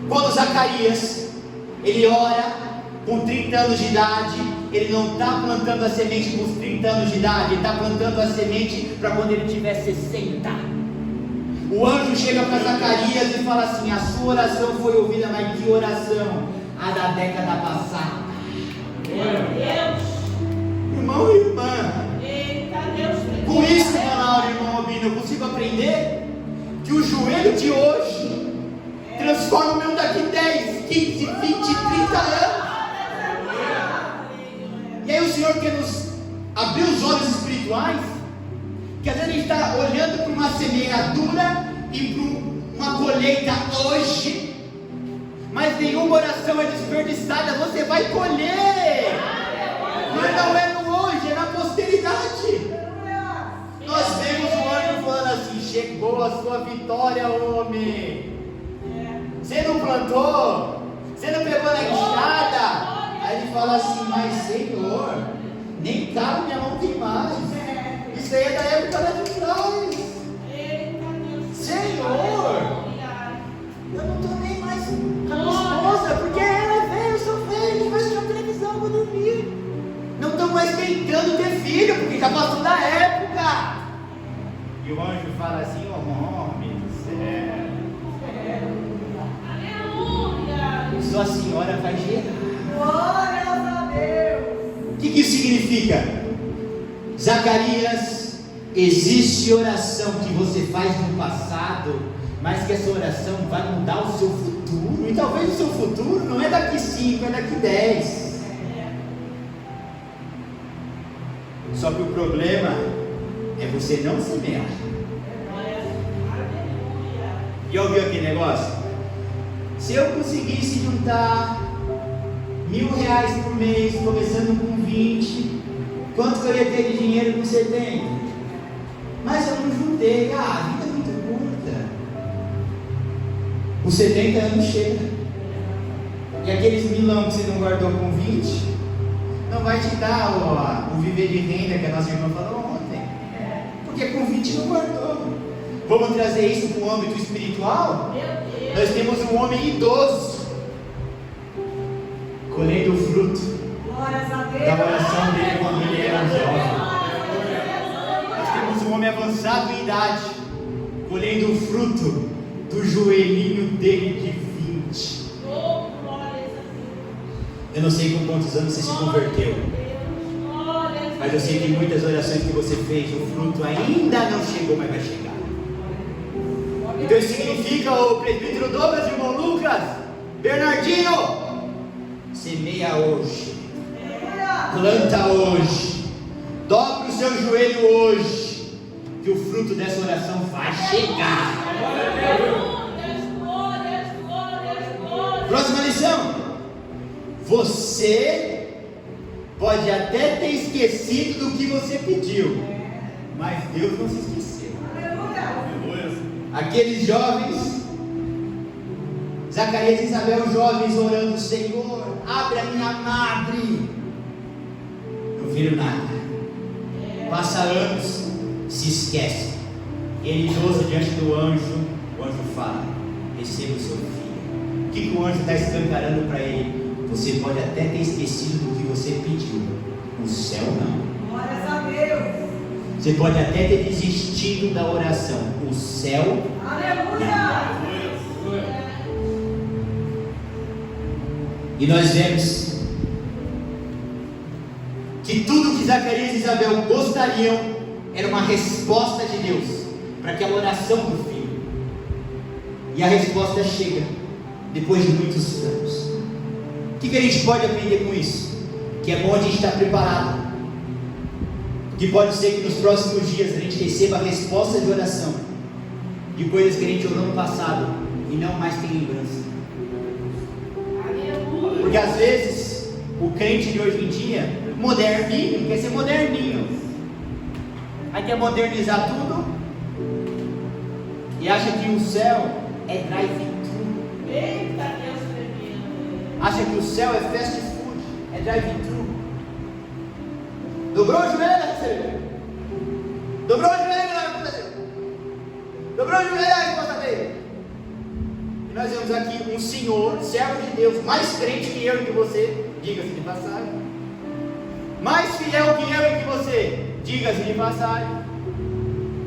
Quando Zacarias, ele ora com 30 anos de idade, ele não está plantando a semente com os 30 anos de idade, ele está plantando a semente para quando ele tiver 60. O anjo chega para Zacarias e fala assim: a sua oração foi ouvida, mas que oração? A da década passada. Irmão e irmã, com isso, Manaus, irmão Albino, eu consigo aprender que o joelho de hoje transforma o meu daqui 10, 15, 20, 30 anos. E aí o Senhor quer nos abrir os olhos espirituais, que às vezes a gente está olhando para uma semeadura e para uma colheita hoje, mas nenhuma oração é desperdiçada, você vai colher. Mas não é no hoje, é na posteridade. Nós vemos o anjo falando assim: chegou a sua vitória, homem. Você não plantou, você não pegou na enxada. Aí ele fala assim: mas Senhor, nem cabe minha mão tem mais. Isso aí é da época lá de trás. Senhor, eu não estou nem mais com a minha esposa, porque ela é velha, eu sou velho, a gente vai assistir televisão, vou dormir. Não estão mais tentando ter filho, porque já passou da época. E o anjo fala assim: oh, homem do céu, aleluia, sua senhora vai gerar. Glórias a Deus. O que isso significa? Zacarias, existe oração que você faz no passado, mas que essa oração vai mudar o seu futuro. E talvez o seu futuro não é daqui 5, é daqui 10. Só que o problema é você não semear. E ouviu aquele negócio? Se eu conseguisse juntar R$1.000 por mês, começando com 20, quanto que eu ia ter de dinheiro com 70? Mas eu não juntei. A vida é muito curta. Os 70 anos chega. E aqueles milão que você não guardou com 20, não vai te dar o viver de renda que a nossa irmã falou ontem. Porque com 20 não guardou. Vamos trazer isso para o âmbito espiritual? Nós temos um homem idoso colhendo o fruto da oração dele quando ele era jovem. Nós temos um homem avançado em idade colhendo o fruto do joelhinho dele de 20. Eu não sei com quantos anos você se converteu, mas eu sei que muitas orações que você fez, o fruto ainda não chegou, mas vai chegar. Então isso significa, o presbítero Douglas, irmão Lucas, Bernardino, semeia hoje, planta hoje, dobra o seu joelho hoje, que o fruto dessa oração vai chegar. Próxima lição: você pode até ter esquecido do que você pediu, mas Deus não se esqueceu. aqueles jovens, Zacarias e Isabel, jovens, orando: Senhor, abre a minha madre. Não viram nada. Passa anos, se esquece. Ele idoso diante do anjo, o anjo fala: receba o seu filho. O que o anjo está escancarando para ele? Você pode até ter esquecido do que você pediu, o céu não. Glórias a Deus. Você pode até ter desistido da oração, o céu. Aleluia. E nós vemos que tudo que Zacarias e Isabel gostariam era uma resposta de Deus para aquela oração do filho. E a resposta chega depois de muitos anos. O que a gente pode aprender com isso? Que é bom a gente estar preparado. Que pode ser que nos próximos dias a gente receba a resposta de oração de coisas que a gente orou no passado e não mais tem lembrança. Porque às vezes o crente de hoje em dia, moderninho, quer ser moderninho, aí quer modernizar tudo e acha que o céu é drive-thru. Eita Deus tremendo. Acha que o céu é fast food, é drive-thru. Dobrou o joelho, recebeu. Dobrou o joelho, aconteceu. Dobrou o joelho, a resposta veio. E nós vemos aqui um senhor, servo de Deus, mais crente que eu e que você, diga-se de passagem, mais fiel que eu e que você, diga-se de passagem,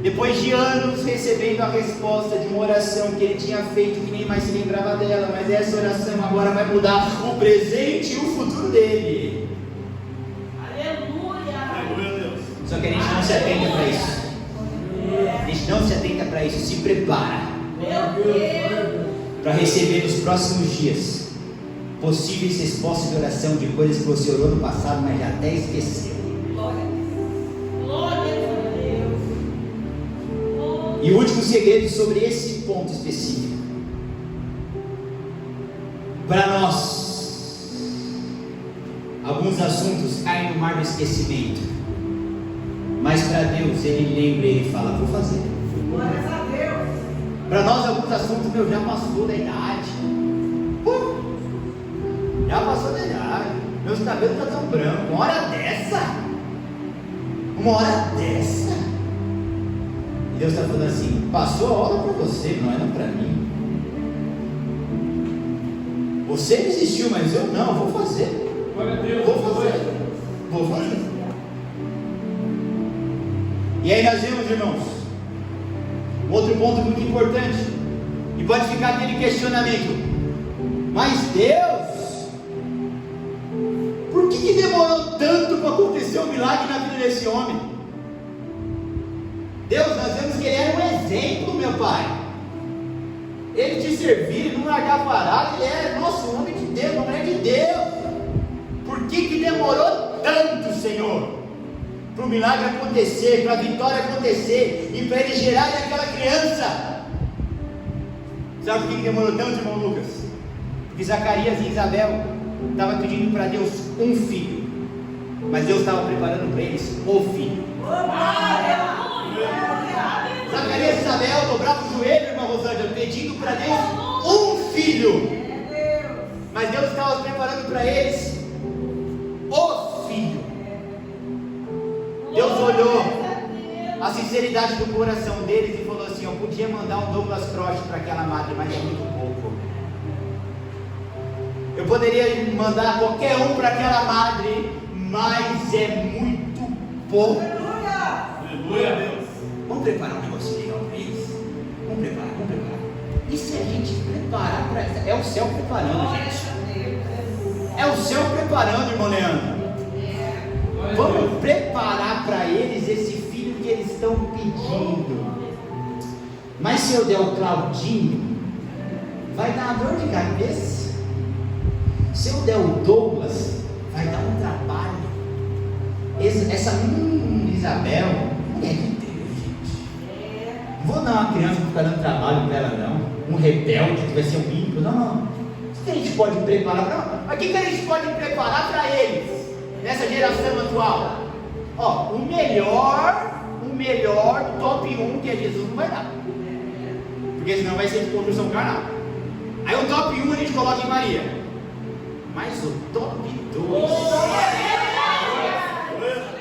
depois de anos recebendo a resposta de uma oração que ele tinha feito, que nem mais se lembrava dela, mas essa oração agora vai mudar o presente e o futuro dele. Aleluia. Só que a gente não se atenta para isso. A gente não se atenta para isso, se prepara Meu Deus. para receber nos próximos dias possíveis respostas de oração de coisas que você orou no passado, mas já até esqueceu. Glória a Deus. E o último segredo sobre esse ponto específico. Para nós, alguns assuntos caem no mar do esquecimento, mas para Deus Ele lembra e Ele fala: vou fazer. Glórias a Deus. Para nós alguns assuntos, meu, já passou da idade. Já passou da idade. Meus cabelos estão tão brancos. Uma hora dessa. E Deus está falando assim: passou a hora para você, não era para mim. Você desistiu, mas eu não, vou fazer. Glória a Deus. Vou fazer. E aí nós vemos, irmãos, um outro ponto muito importante. E pode ficar aquele questionamento: mas Deus, por que demorou tanto para acontecer um milagre na vida desse homem? Deus, nós vemos que ele era um exemplo, meu Pai. Ele te servia, ele não largava parado, ele era nosso homem de Deus, uma mulher de Deus. Por que demorou tanto, Senhor, para o milagre acontecer, para a vitória acontecer e para ele gerar naquela criança? Sabe por que demorou tanto, irmão Lucas? Porque Zacarias e Isabel estavam pedindo para Deus um filho, mas Deus estava preparando para eles o filho. Zacarias e Isabel dobravam o joelho, irmã Rosângela, pedindo para Deus um filho, mas Deus estava preparando para eles o filho. Deus olhou a sinceridade do coração deles e falou assim: eu podia mandar um Douglas Cross para aquela madre, mas é muito pouco. Eu poderia mandar qualquer um para aquela madre, mas é muito pouco. Aleluia, Deus. Vamos preparar um negócio legal para eles. Vamos preparar. E se a gente preparar para essa? É o céu preparando, gente. É o céu preparando, irmão Leandro. Vamos preparar para eles esse filho que eles estão pedindo. Mas se eu der o Claudinho, vai dar uma dor de cabeça. Se eu der o Douglas, vai dar um trabalho. Essa Isabel, mulher de Deus, gente. Não vou dar uma criança que ficar dando trabalho para ela, não. Um rebelde que vai ser um ímpio, não. O que a gente pode preparar para? O que a gente pode preparar para eles nessa geração atual? Ó, o melhor top 1 que é Jesus não vai dar. porque senão vai ser de construção carnal. Aí o top 1 a gente coloca em Maria, mas o top 2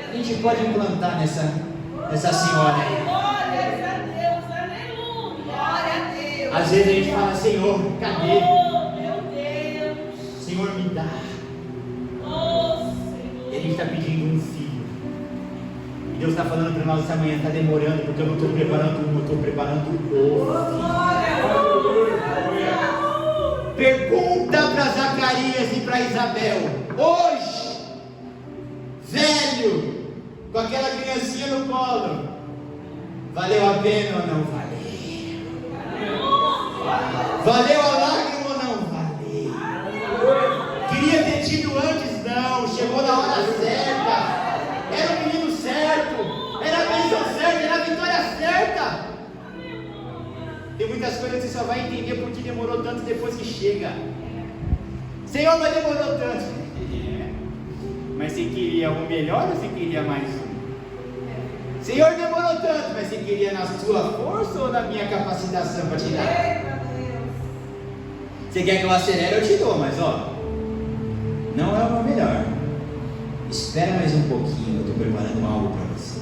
a gente pode implantar nessa senhora aí. Glória a Deus, aleluia. Glória a Deus. Às vezes a gente fala: Senhor, cadê? Oh, meu Deus. Senhor, me dá. Oh, Senhor. E a gente está pedindo um filho. E Deus está falando para nós essa manhã: está demorando, porque eu não estou preparando um, eu estou preparando outro. Pergunta para Zacarias e para Isabel: hoje, velho, com aquela criancinha no colo, valeu a pena ou não valeu? Valeu a lágrima ou não valeu? Queria ter tido antes? Não. Chegou na hora certa. Era o menino certo. Era a bênção certa. Era a vitória certa. Tem muitas coisas que você só vai entender porque demorou tanto depois que chega. Senhor, mas demorou tanto. Mas você queria um melhor ou você queria mais um? Senhor, demorou tanto, mas você queria na sua força ou na minha capacitação para te dar? Você quer que eu acelere, eu te dou, mas ó, não é o meu melhor. Espera mais um pouquinho, eu estou preparando algo para você.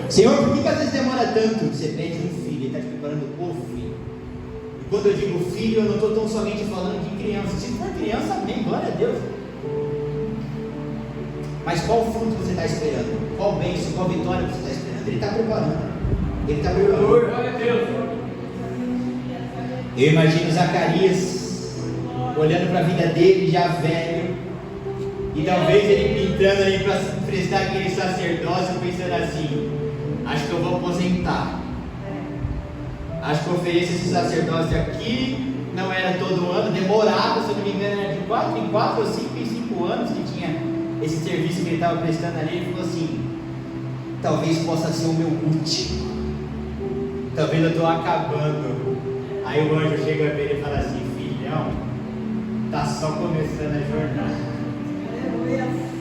Senhor, por que às vezes demora tanto? Você pede um filho, ele está te preparando o filho. E quando eu digo filho, eu não estou tão somente falando de criança. Se for criança, amém, glória a Deus. Mas qual fruto você está esperando? Qual bênção, qual vitória você está esperando? Ele está preparando. Ele está preparando. Glória a Deus. Eu imagino Zacarias olhando para a vida dele já velho, e talvez ele pintando ali para prestar aquele sacerdócio, pensando assim: acho que eu vou aposentar. Acho que eu ofereço esse sacerdócio aqui. Não era todo ano, demorado, se eu não me engano, era de 4 em 4 ou 5 em 5 anos que tinha esse serviço que ele estava prestando ali. Ele falou assim: talvez possa ser o meu último, talvez eu estou acabando. Aí o anjo chega para ele e fala assim: filhão, está só começando a jornada.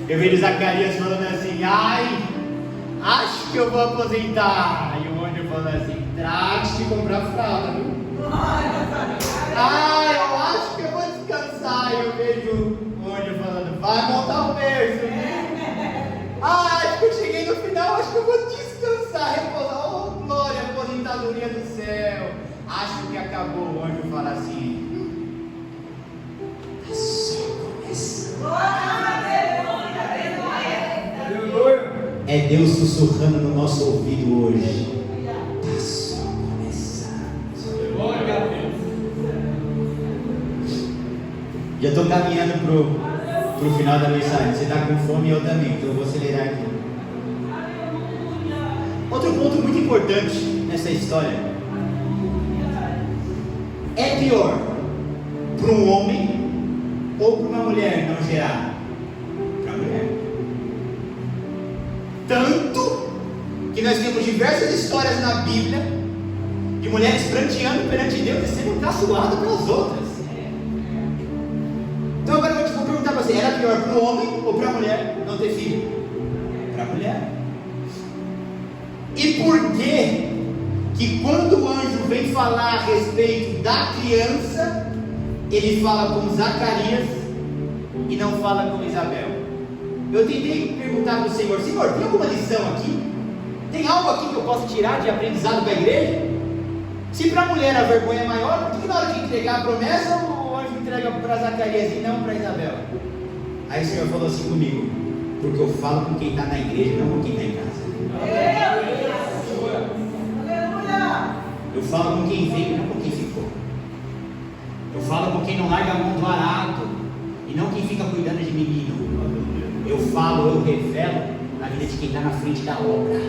Eu vejo Zacarias falando assim: ai, acho que eu vou aposentar. E o anjo falando assim: trate de comprar fralda, viu? Ah, eu acho que eu vou descansar. E eu vejo o anjo falando: vai montar o berço, viu? Ah, acho que eu cheguei no final, acho que eu vou descansar, repousar. Oh, glória, aposentadoria do céu. Acho que acabou. O anjo fala assim: tá só começando. É Deus sussurrando no nosso ouvido hoje: tá só começando. Glória a Deus. Já estou caminhando pro final da mensagem. Você está com fome e eu também, então eu vou acelerar aqui. Outro ponto muito importante nessa história: é pior para um homem ou para uma mulher não gerar? Para a mulher. Tanto que nós temos diversas histórias na Bíblia de mulheres pranteando perante Deus e sendo caçoadas pelas outras. Então agora eu vou perguntar para você: era pior para o homem ou para a mulher não ter filho? Para a mulher. E por que quando o anjo vem falar a respeito da criança, ele fala com Zacarias e não fala com Isabel? Eu tentei perguntar para o Senhor: Senhor, tem alguma lição aqui? Tem algo aqui que eu possa tirar de aprendizado para a igreja? Se para a mulher a vergonha é maior, por que na hora de entregar a promessa o anjo entrega para Zacarias e não para Isabel? Aí o Senhor falou assim comigo: porque eu falo com quem está na igreja, não com quem está em casa. Eu falo com quem veio, não com quem ficou. Eu falo com quem não larga a mão do arado e não quem fica cuidando de menino. Eu falo, eu revelo na vida de quem está na frente da obra.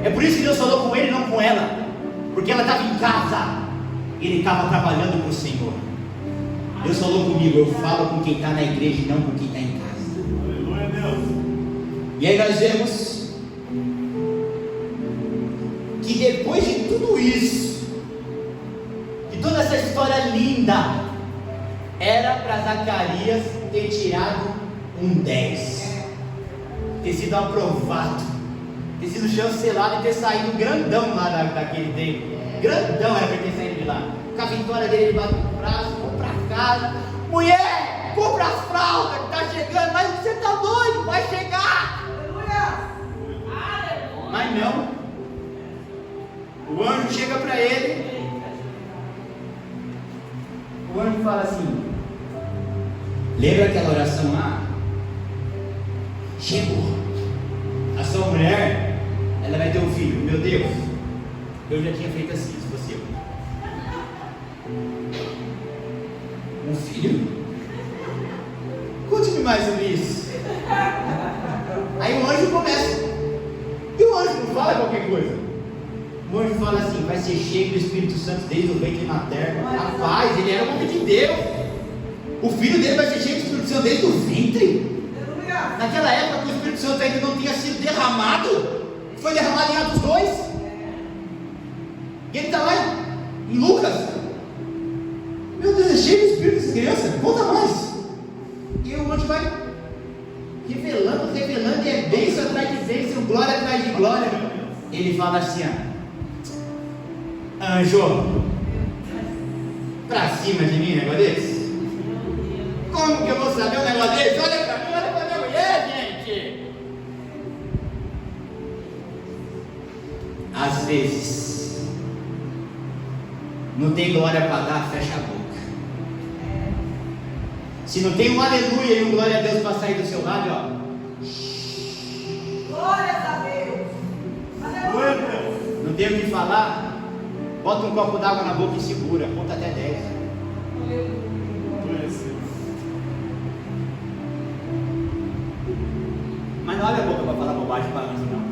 É por isso que Deus falou com ele, não com ela, porque ela estava em casa e ele estava trabalhando para o Senhor. Deus falou comigo: eu falo com quem está na igreja e não com quem está em casa. Glória a Deus. E aí nós vemos que depois de tudo isso, de toda essa história linda, era para Zacarias ter tirado um 10, ter sido aprovado, ter sido chancelado e ter saído grandão lá daquele tempo. grandão, era para ter saído de lá. Com a vitória dele, ele bate no braço, vamos para casa. Mulher, compra as fraldas que está chegando. Mas você está doido, vai chegar. Aleluia. Mas não. O anjo chega para ele. O anjo fala assim: lembra aquela oração lá? Chegou. A sua mulher, ela vai ter um filho. Meu Deus, eu já tinha feito assim, se fosse eu. Um filho? Conte-me mais sobre isso. Aí o anjo começa. E o anjo não fala qualquer coisa. O anjo fala assim: vai ser cheio do Espírito Santo desde o ventre na terra. Rapaz, ele era um homem de Deus. O filho dele vai ser cheio do Espírito Santo desde o ventre. Naquela época, o Espírito Santo ainda não tinha sido derramado. Foi derramado em Atos 2. E ele está lá em Lucas. Meu Deus, é cheio de Espírito essa criança. Conta mais. E o anjo vai revelando, e é bênção atrás de bênção, glória atrás de glória. Ele fala assim: anjo, pra cima de mim, negócio desse? Como que eu vou saber um negócio desse? Olha pra mim, olha pra minha mulher, gente. Às vezes, não tem glória para dar, fecha a boca. Se não tem um aleluia e um glória a Deus para sair do seu lado, ó. Glória a Deus. Aleluia. Não tem o que falar? Bota um copo d'água na boca e segura, conta até 10. Mas não abre a boca para falar bobagem para anjo, não.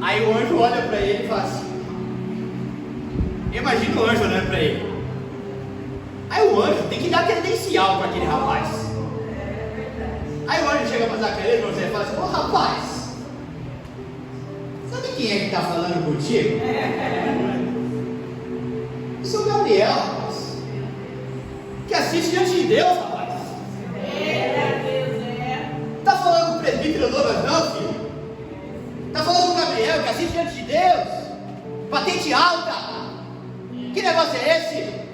Aí o anjo olha para ele e fala assim: imagina o anjo olhando para ele. Aí o anjo tem que dar credencial para aquele rapaz. Aí o anjo chega para Zacarias e fala assim: ô rapaz, sabe quem é que está falando contigo? Eu sou Gabriel, rapaz, que assiste diante de Deus, rapaz. Está falando com o presbítero Douglas, não, filho? Está falando com o Gabriel, que assiste diante de Deus, patente alta. Que negócio é esse?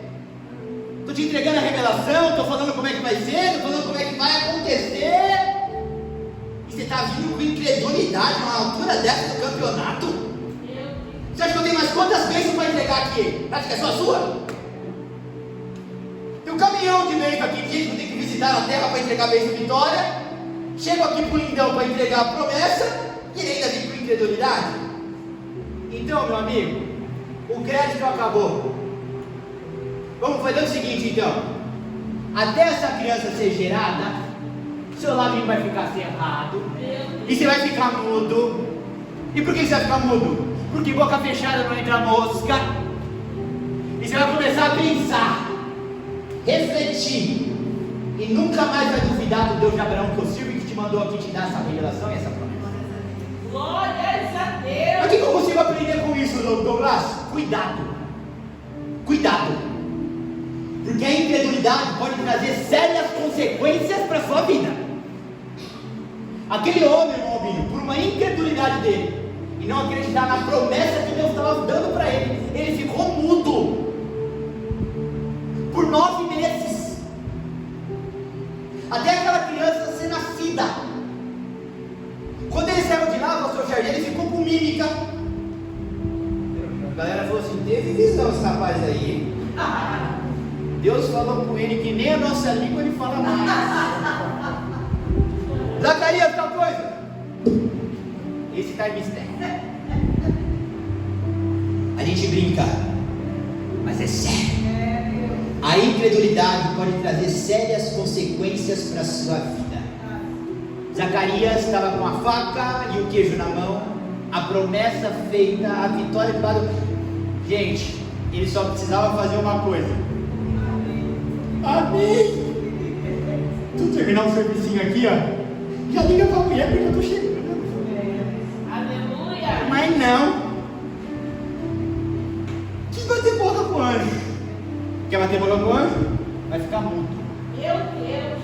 Estou te entregando a revelação, estou falando como é que vai ser, estou falando como é que vai acontecer. E você está vindo com incredulidade a uma altura dessa do campeonato? Você acha que eu tenho mais quantas bênçãos para entregar aqui? Acha que é só sua? Tem um caminhão de bênçãos aqui, de gente que tem que visitar a terra para entregar a bênção vitória. Chego aqui para o lindão para entregar a promessa, e ele ainda vem com incredulidade. Então, meu amigo, o crédito acabou. Vamos fazer o seguinte, então: até essa criança ser gerada, seu lábio vai ficar cerrado, e você vai ficar mudo. E por que você vai ficar mudo? Porque boca fechada não entra mosca. E você vai começar a pensar, refletir, e nunca mais vai duvidar do Deus de Abraão que eu sirvo e que te mandou aqui te dar essa revelação e essa promessa. Glória a Deus. Mas o que eu consigo aprender com isso, Douglas? Cuidado. Cuidado. Porque a incredulidade pode trazer sérias consequências para a sua vida. Aquele homem, meu amigo, por uma incredulidade dele e não acreditar na promessa que Deus estava dando para ele, ele ficou mudo por 9 meses, até aquela criança ser nascida. Quando ele saiu de lá, pastor Jardim, ele ficou com mímica. A galera falou assim: teve visão esse rapaz aí, hein? Deus falou com ele que nem a nossa língua ele fala mais. Zacarias, tal coisa. Esse está em mistério. A gente brinca, mas é sério. A incredulidade pode trazer sérias consequências para a sua vida. Zacarias estava com a faca e o queijo na mão, a promessa feita, a vitória do lado. Gente, ele só precisava fazer uma coisa. Amém. Tu terminar o servicinho aqui, ó, já liga para a mulher porque eu estou chegando. Aleluia. Mas não. Quis bater boca com o anjo. Quer bater boca com o anjo? Vai ficar mudo. Meu Deus.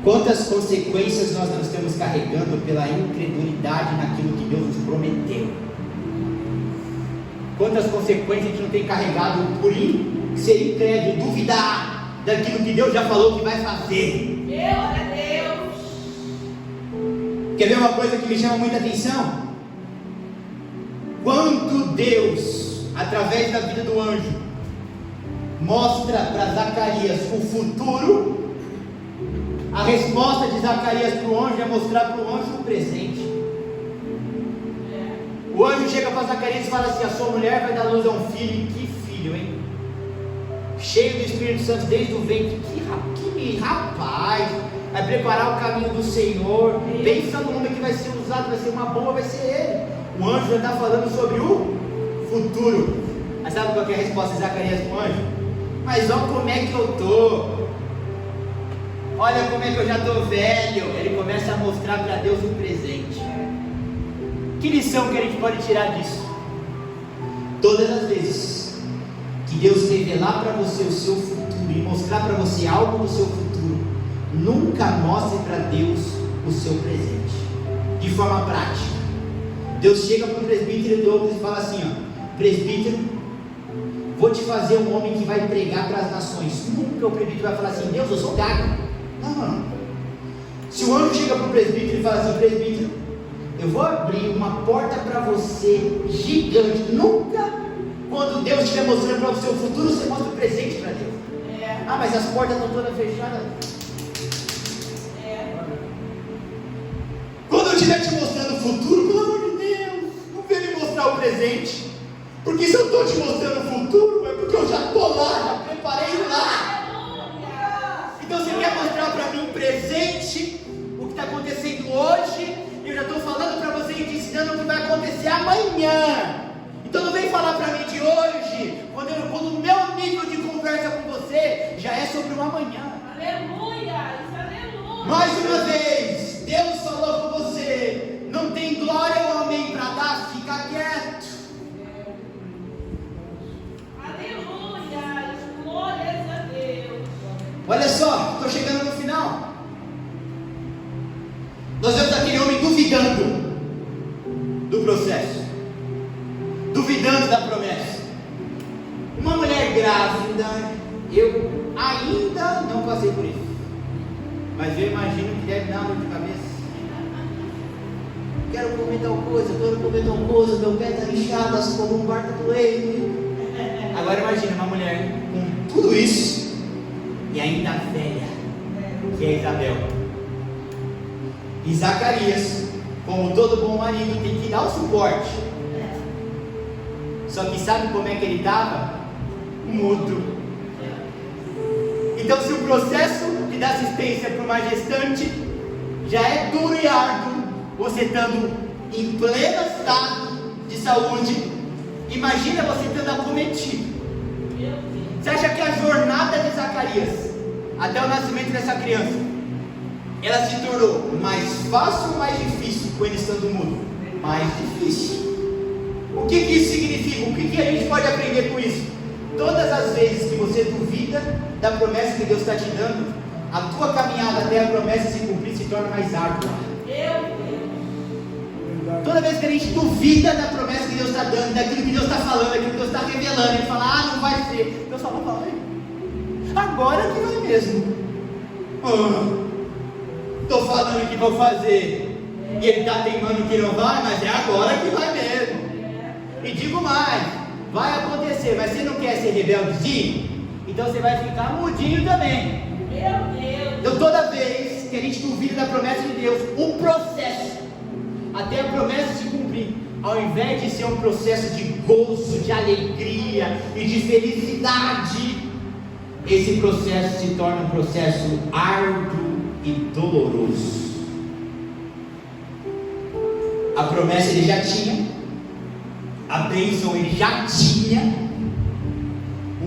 Quantas consequências nós temos carregando pela incredulidade naquilo que Deus nos prometeu. Quantas consequências a gente não tem carregado por ser incrédulo, duvidar daquilo que Deus já falou que vai fazer. Glória a Deus. Quer ver uma coisa que me chama muita atenção? Quando Deus, através da vida do anjo, mostra para Zacarias o futuro, a resposta de Zacarias para o anjo é mostrar para o anjo o presente. O anjo chega para Zacarias e fala assim: a sua mulher vai dar luz a um filho. Que filho, hein? Cheio do Espírito Santo desde o ventre. Que rapaz, vai preparar o caminho do Senhor. Pensa no homem que vai ser usado, vai ser uma boa, vai ser ele. O anjo já está falando sobre o futuro. Mas sabe qual que é a resposta de Zacarias para o anjo? Mas olha como é que eu estou. Olha como é que eu já estou velho. Ele começa a mostrar para Deus o presente. Que lição que a gente pode tirar disso? Todas as vezes que Deus revelar para você o seu futuro e mostrar para você algo do seu futuro, nunca mostre para Deus o seu presente. De forma prática, Deus chega para o presbítero Douglas e fala assim: ó, presbítero, vou te fazer um homem que vai pregar para as nações. Nunca o presbítero vai falar assim: Deus, eu sou gago. Não. Se o anjo chega para o presbítero e fala assim: presbítero, eu vou abrir uma porta para você gigante. Nunca, quando Deus estiver mostrando para o seu futuro, você mostra o presente para Deus. Ah, mas as portas estão todas fechadas. Quando eu estiver te mostrando o futuro, pelo amor de Deus, não vem me mostrar o presente. Porque se eu estou te mostrando o futuro, é porque eu já estou lá, já preparei lá. Então você quer mostrar para mim presente, o que está acontecendo hoje, e eu já estou falando para você e te ensinando o que vai acontecer amanhã. Então não vem falar para mim de hoje, quando o meu nível de conversa com você já é sobre o amanhã. Aleluia, aleluia. Mais uma vez, Deus falou com você: não tem glória ou amém para dar, fica quieto. Aleluia, glórias a Deus. Olha só, estou chegando no final. Nós vemos aquele homem duvidando do processo, duvidando da promessa. Uma mulher grávida, eu ainda não passei por isso, mas eu imagino que deve dar uma dor de cabeça. Quero comer tal coisa, meu pé está inchado, as lombar está doendo. Agora imagina uma mulher com tudo isso e ainda velha, que é Isabel. E Zacarias, como todo bom marido, tem que dar o suporte. Só que sabe como é que ele estava? Mudo. Então, se o processo de dar assistência para uma gestante já é duro e árduo, você estando em pleno estado de saúde, imagina você estando acometido. Você acha que a jornada de Zacarias até o nascimento dessa criança, ela se tornou mais fácil ou mais difícil com ele estando mudo? Mais difícil. O que isso significa? O que a gente pode aprender com isso? Todas as vezes que você duvida da promessa que Deus está te dando, a tua caminhada até a promessa se cumprir se torna mais árdua. Toda vez que a gente duvida da promessa que Deus está dando, daquilo que Deus está falando, daquilo que Deus está revelando, ele fala: não vai ser. Deus fala: vai. Agora que vai mesmo. Estou falando que vou fazer, e ele está teimando que não vai, mas é agora que vai mesmo. E digo mais, vai acontecer, mas você não quer ser rebeldezinho? Então você vai ficar mudinho também. Meu Deus. Então toda vez que a gente duvida da promessa de Deus, o processo até a promessa se cumprir, ao invés de ser um processo de gozo, de alegria e de felicidade, esse processo se torna um processo árduo e doloroso. A promessa ele já tinha, a bênção ele já tinha,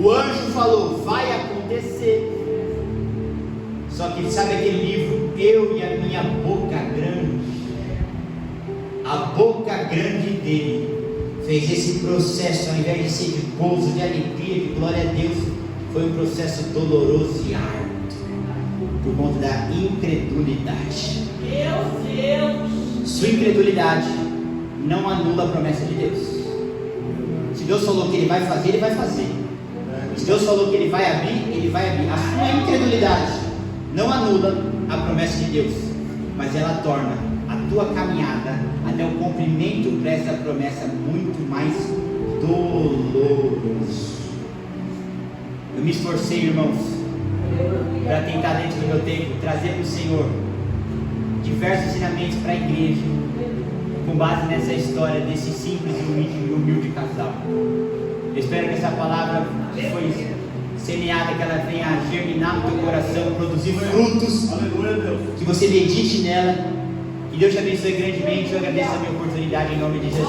o anjo falou: vai acontecer. Só que sabe aquele livro, Eu e a Minha Boca Grande? A boca grande dele fez esse processo, ao invés de ser de gozo, de alegria, de glória a Deus, foi um processo doloroso e árduo. por conta da incredulidade. Meu Deus. Sua incredulidade não anula a promessa de Deus. Se Deus falou que Ele vai fazer, Ele vai fazer. Se Deus falou que Ele vai abrir, Ele vai abrir. A sua incredulidade não anula a promessa de Deus, mas ela torna a tua caminhada até o cumprimento dessa promessa muito mais doloroso. Eu me esforcei, irmãos, para tentar dentro do meu tempo trazer para o Senhor diversos ensinamentos para a igreja, com base nessa história desse simples e humilde casal. Eu espero que essa palavra foi semeada, que ela venha a germinar no teu coração, produzir frutos. Aleluia, Deus. Que você medite nela. Que Deus te abençoe grandemente. Eu agradeço a minha oportunidade em nome de Jesus.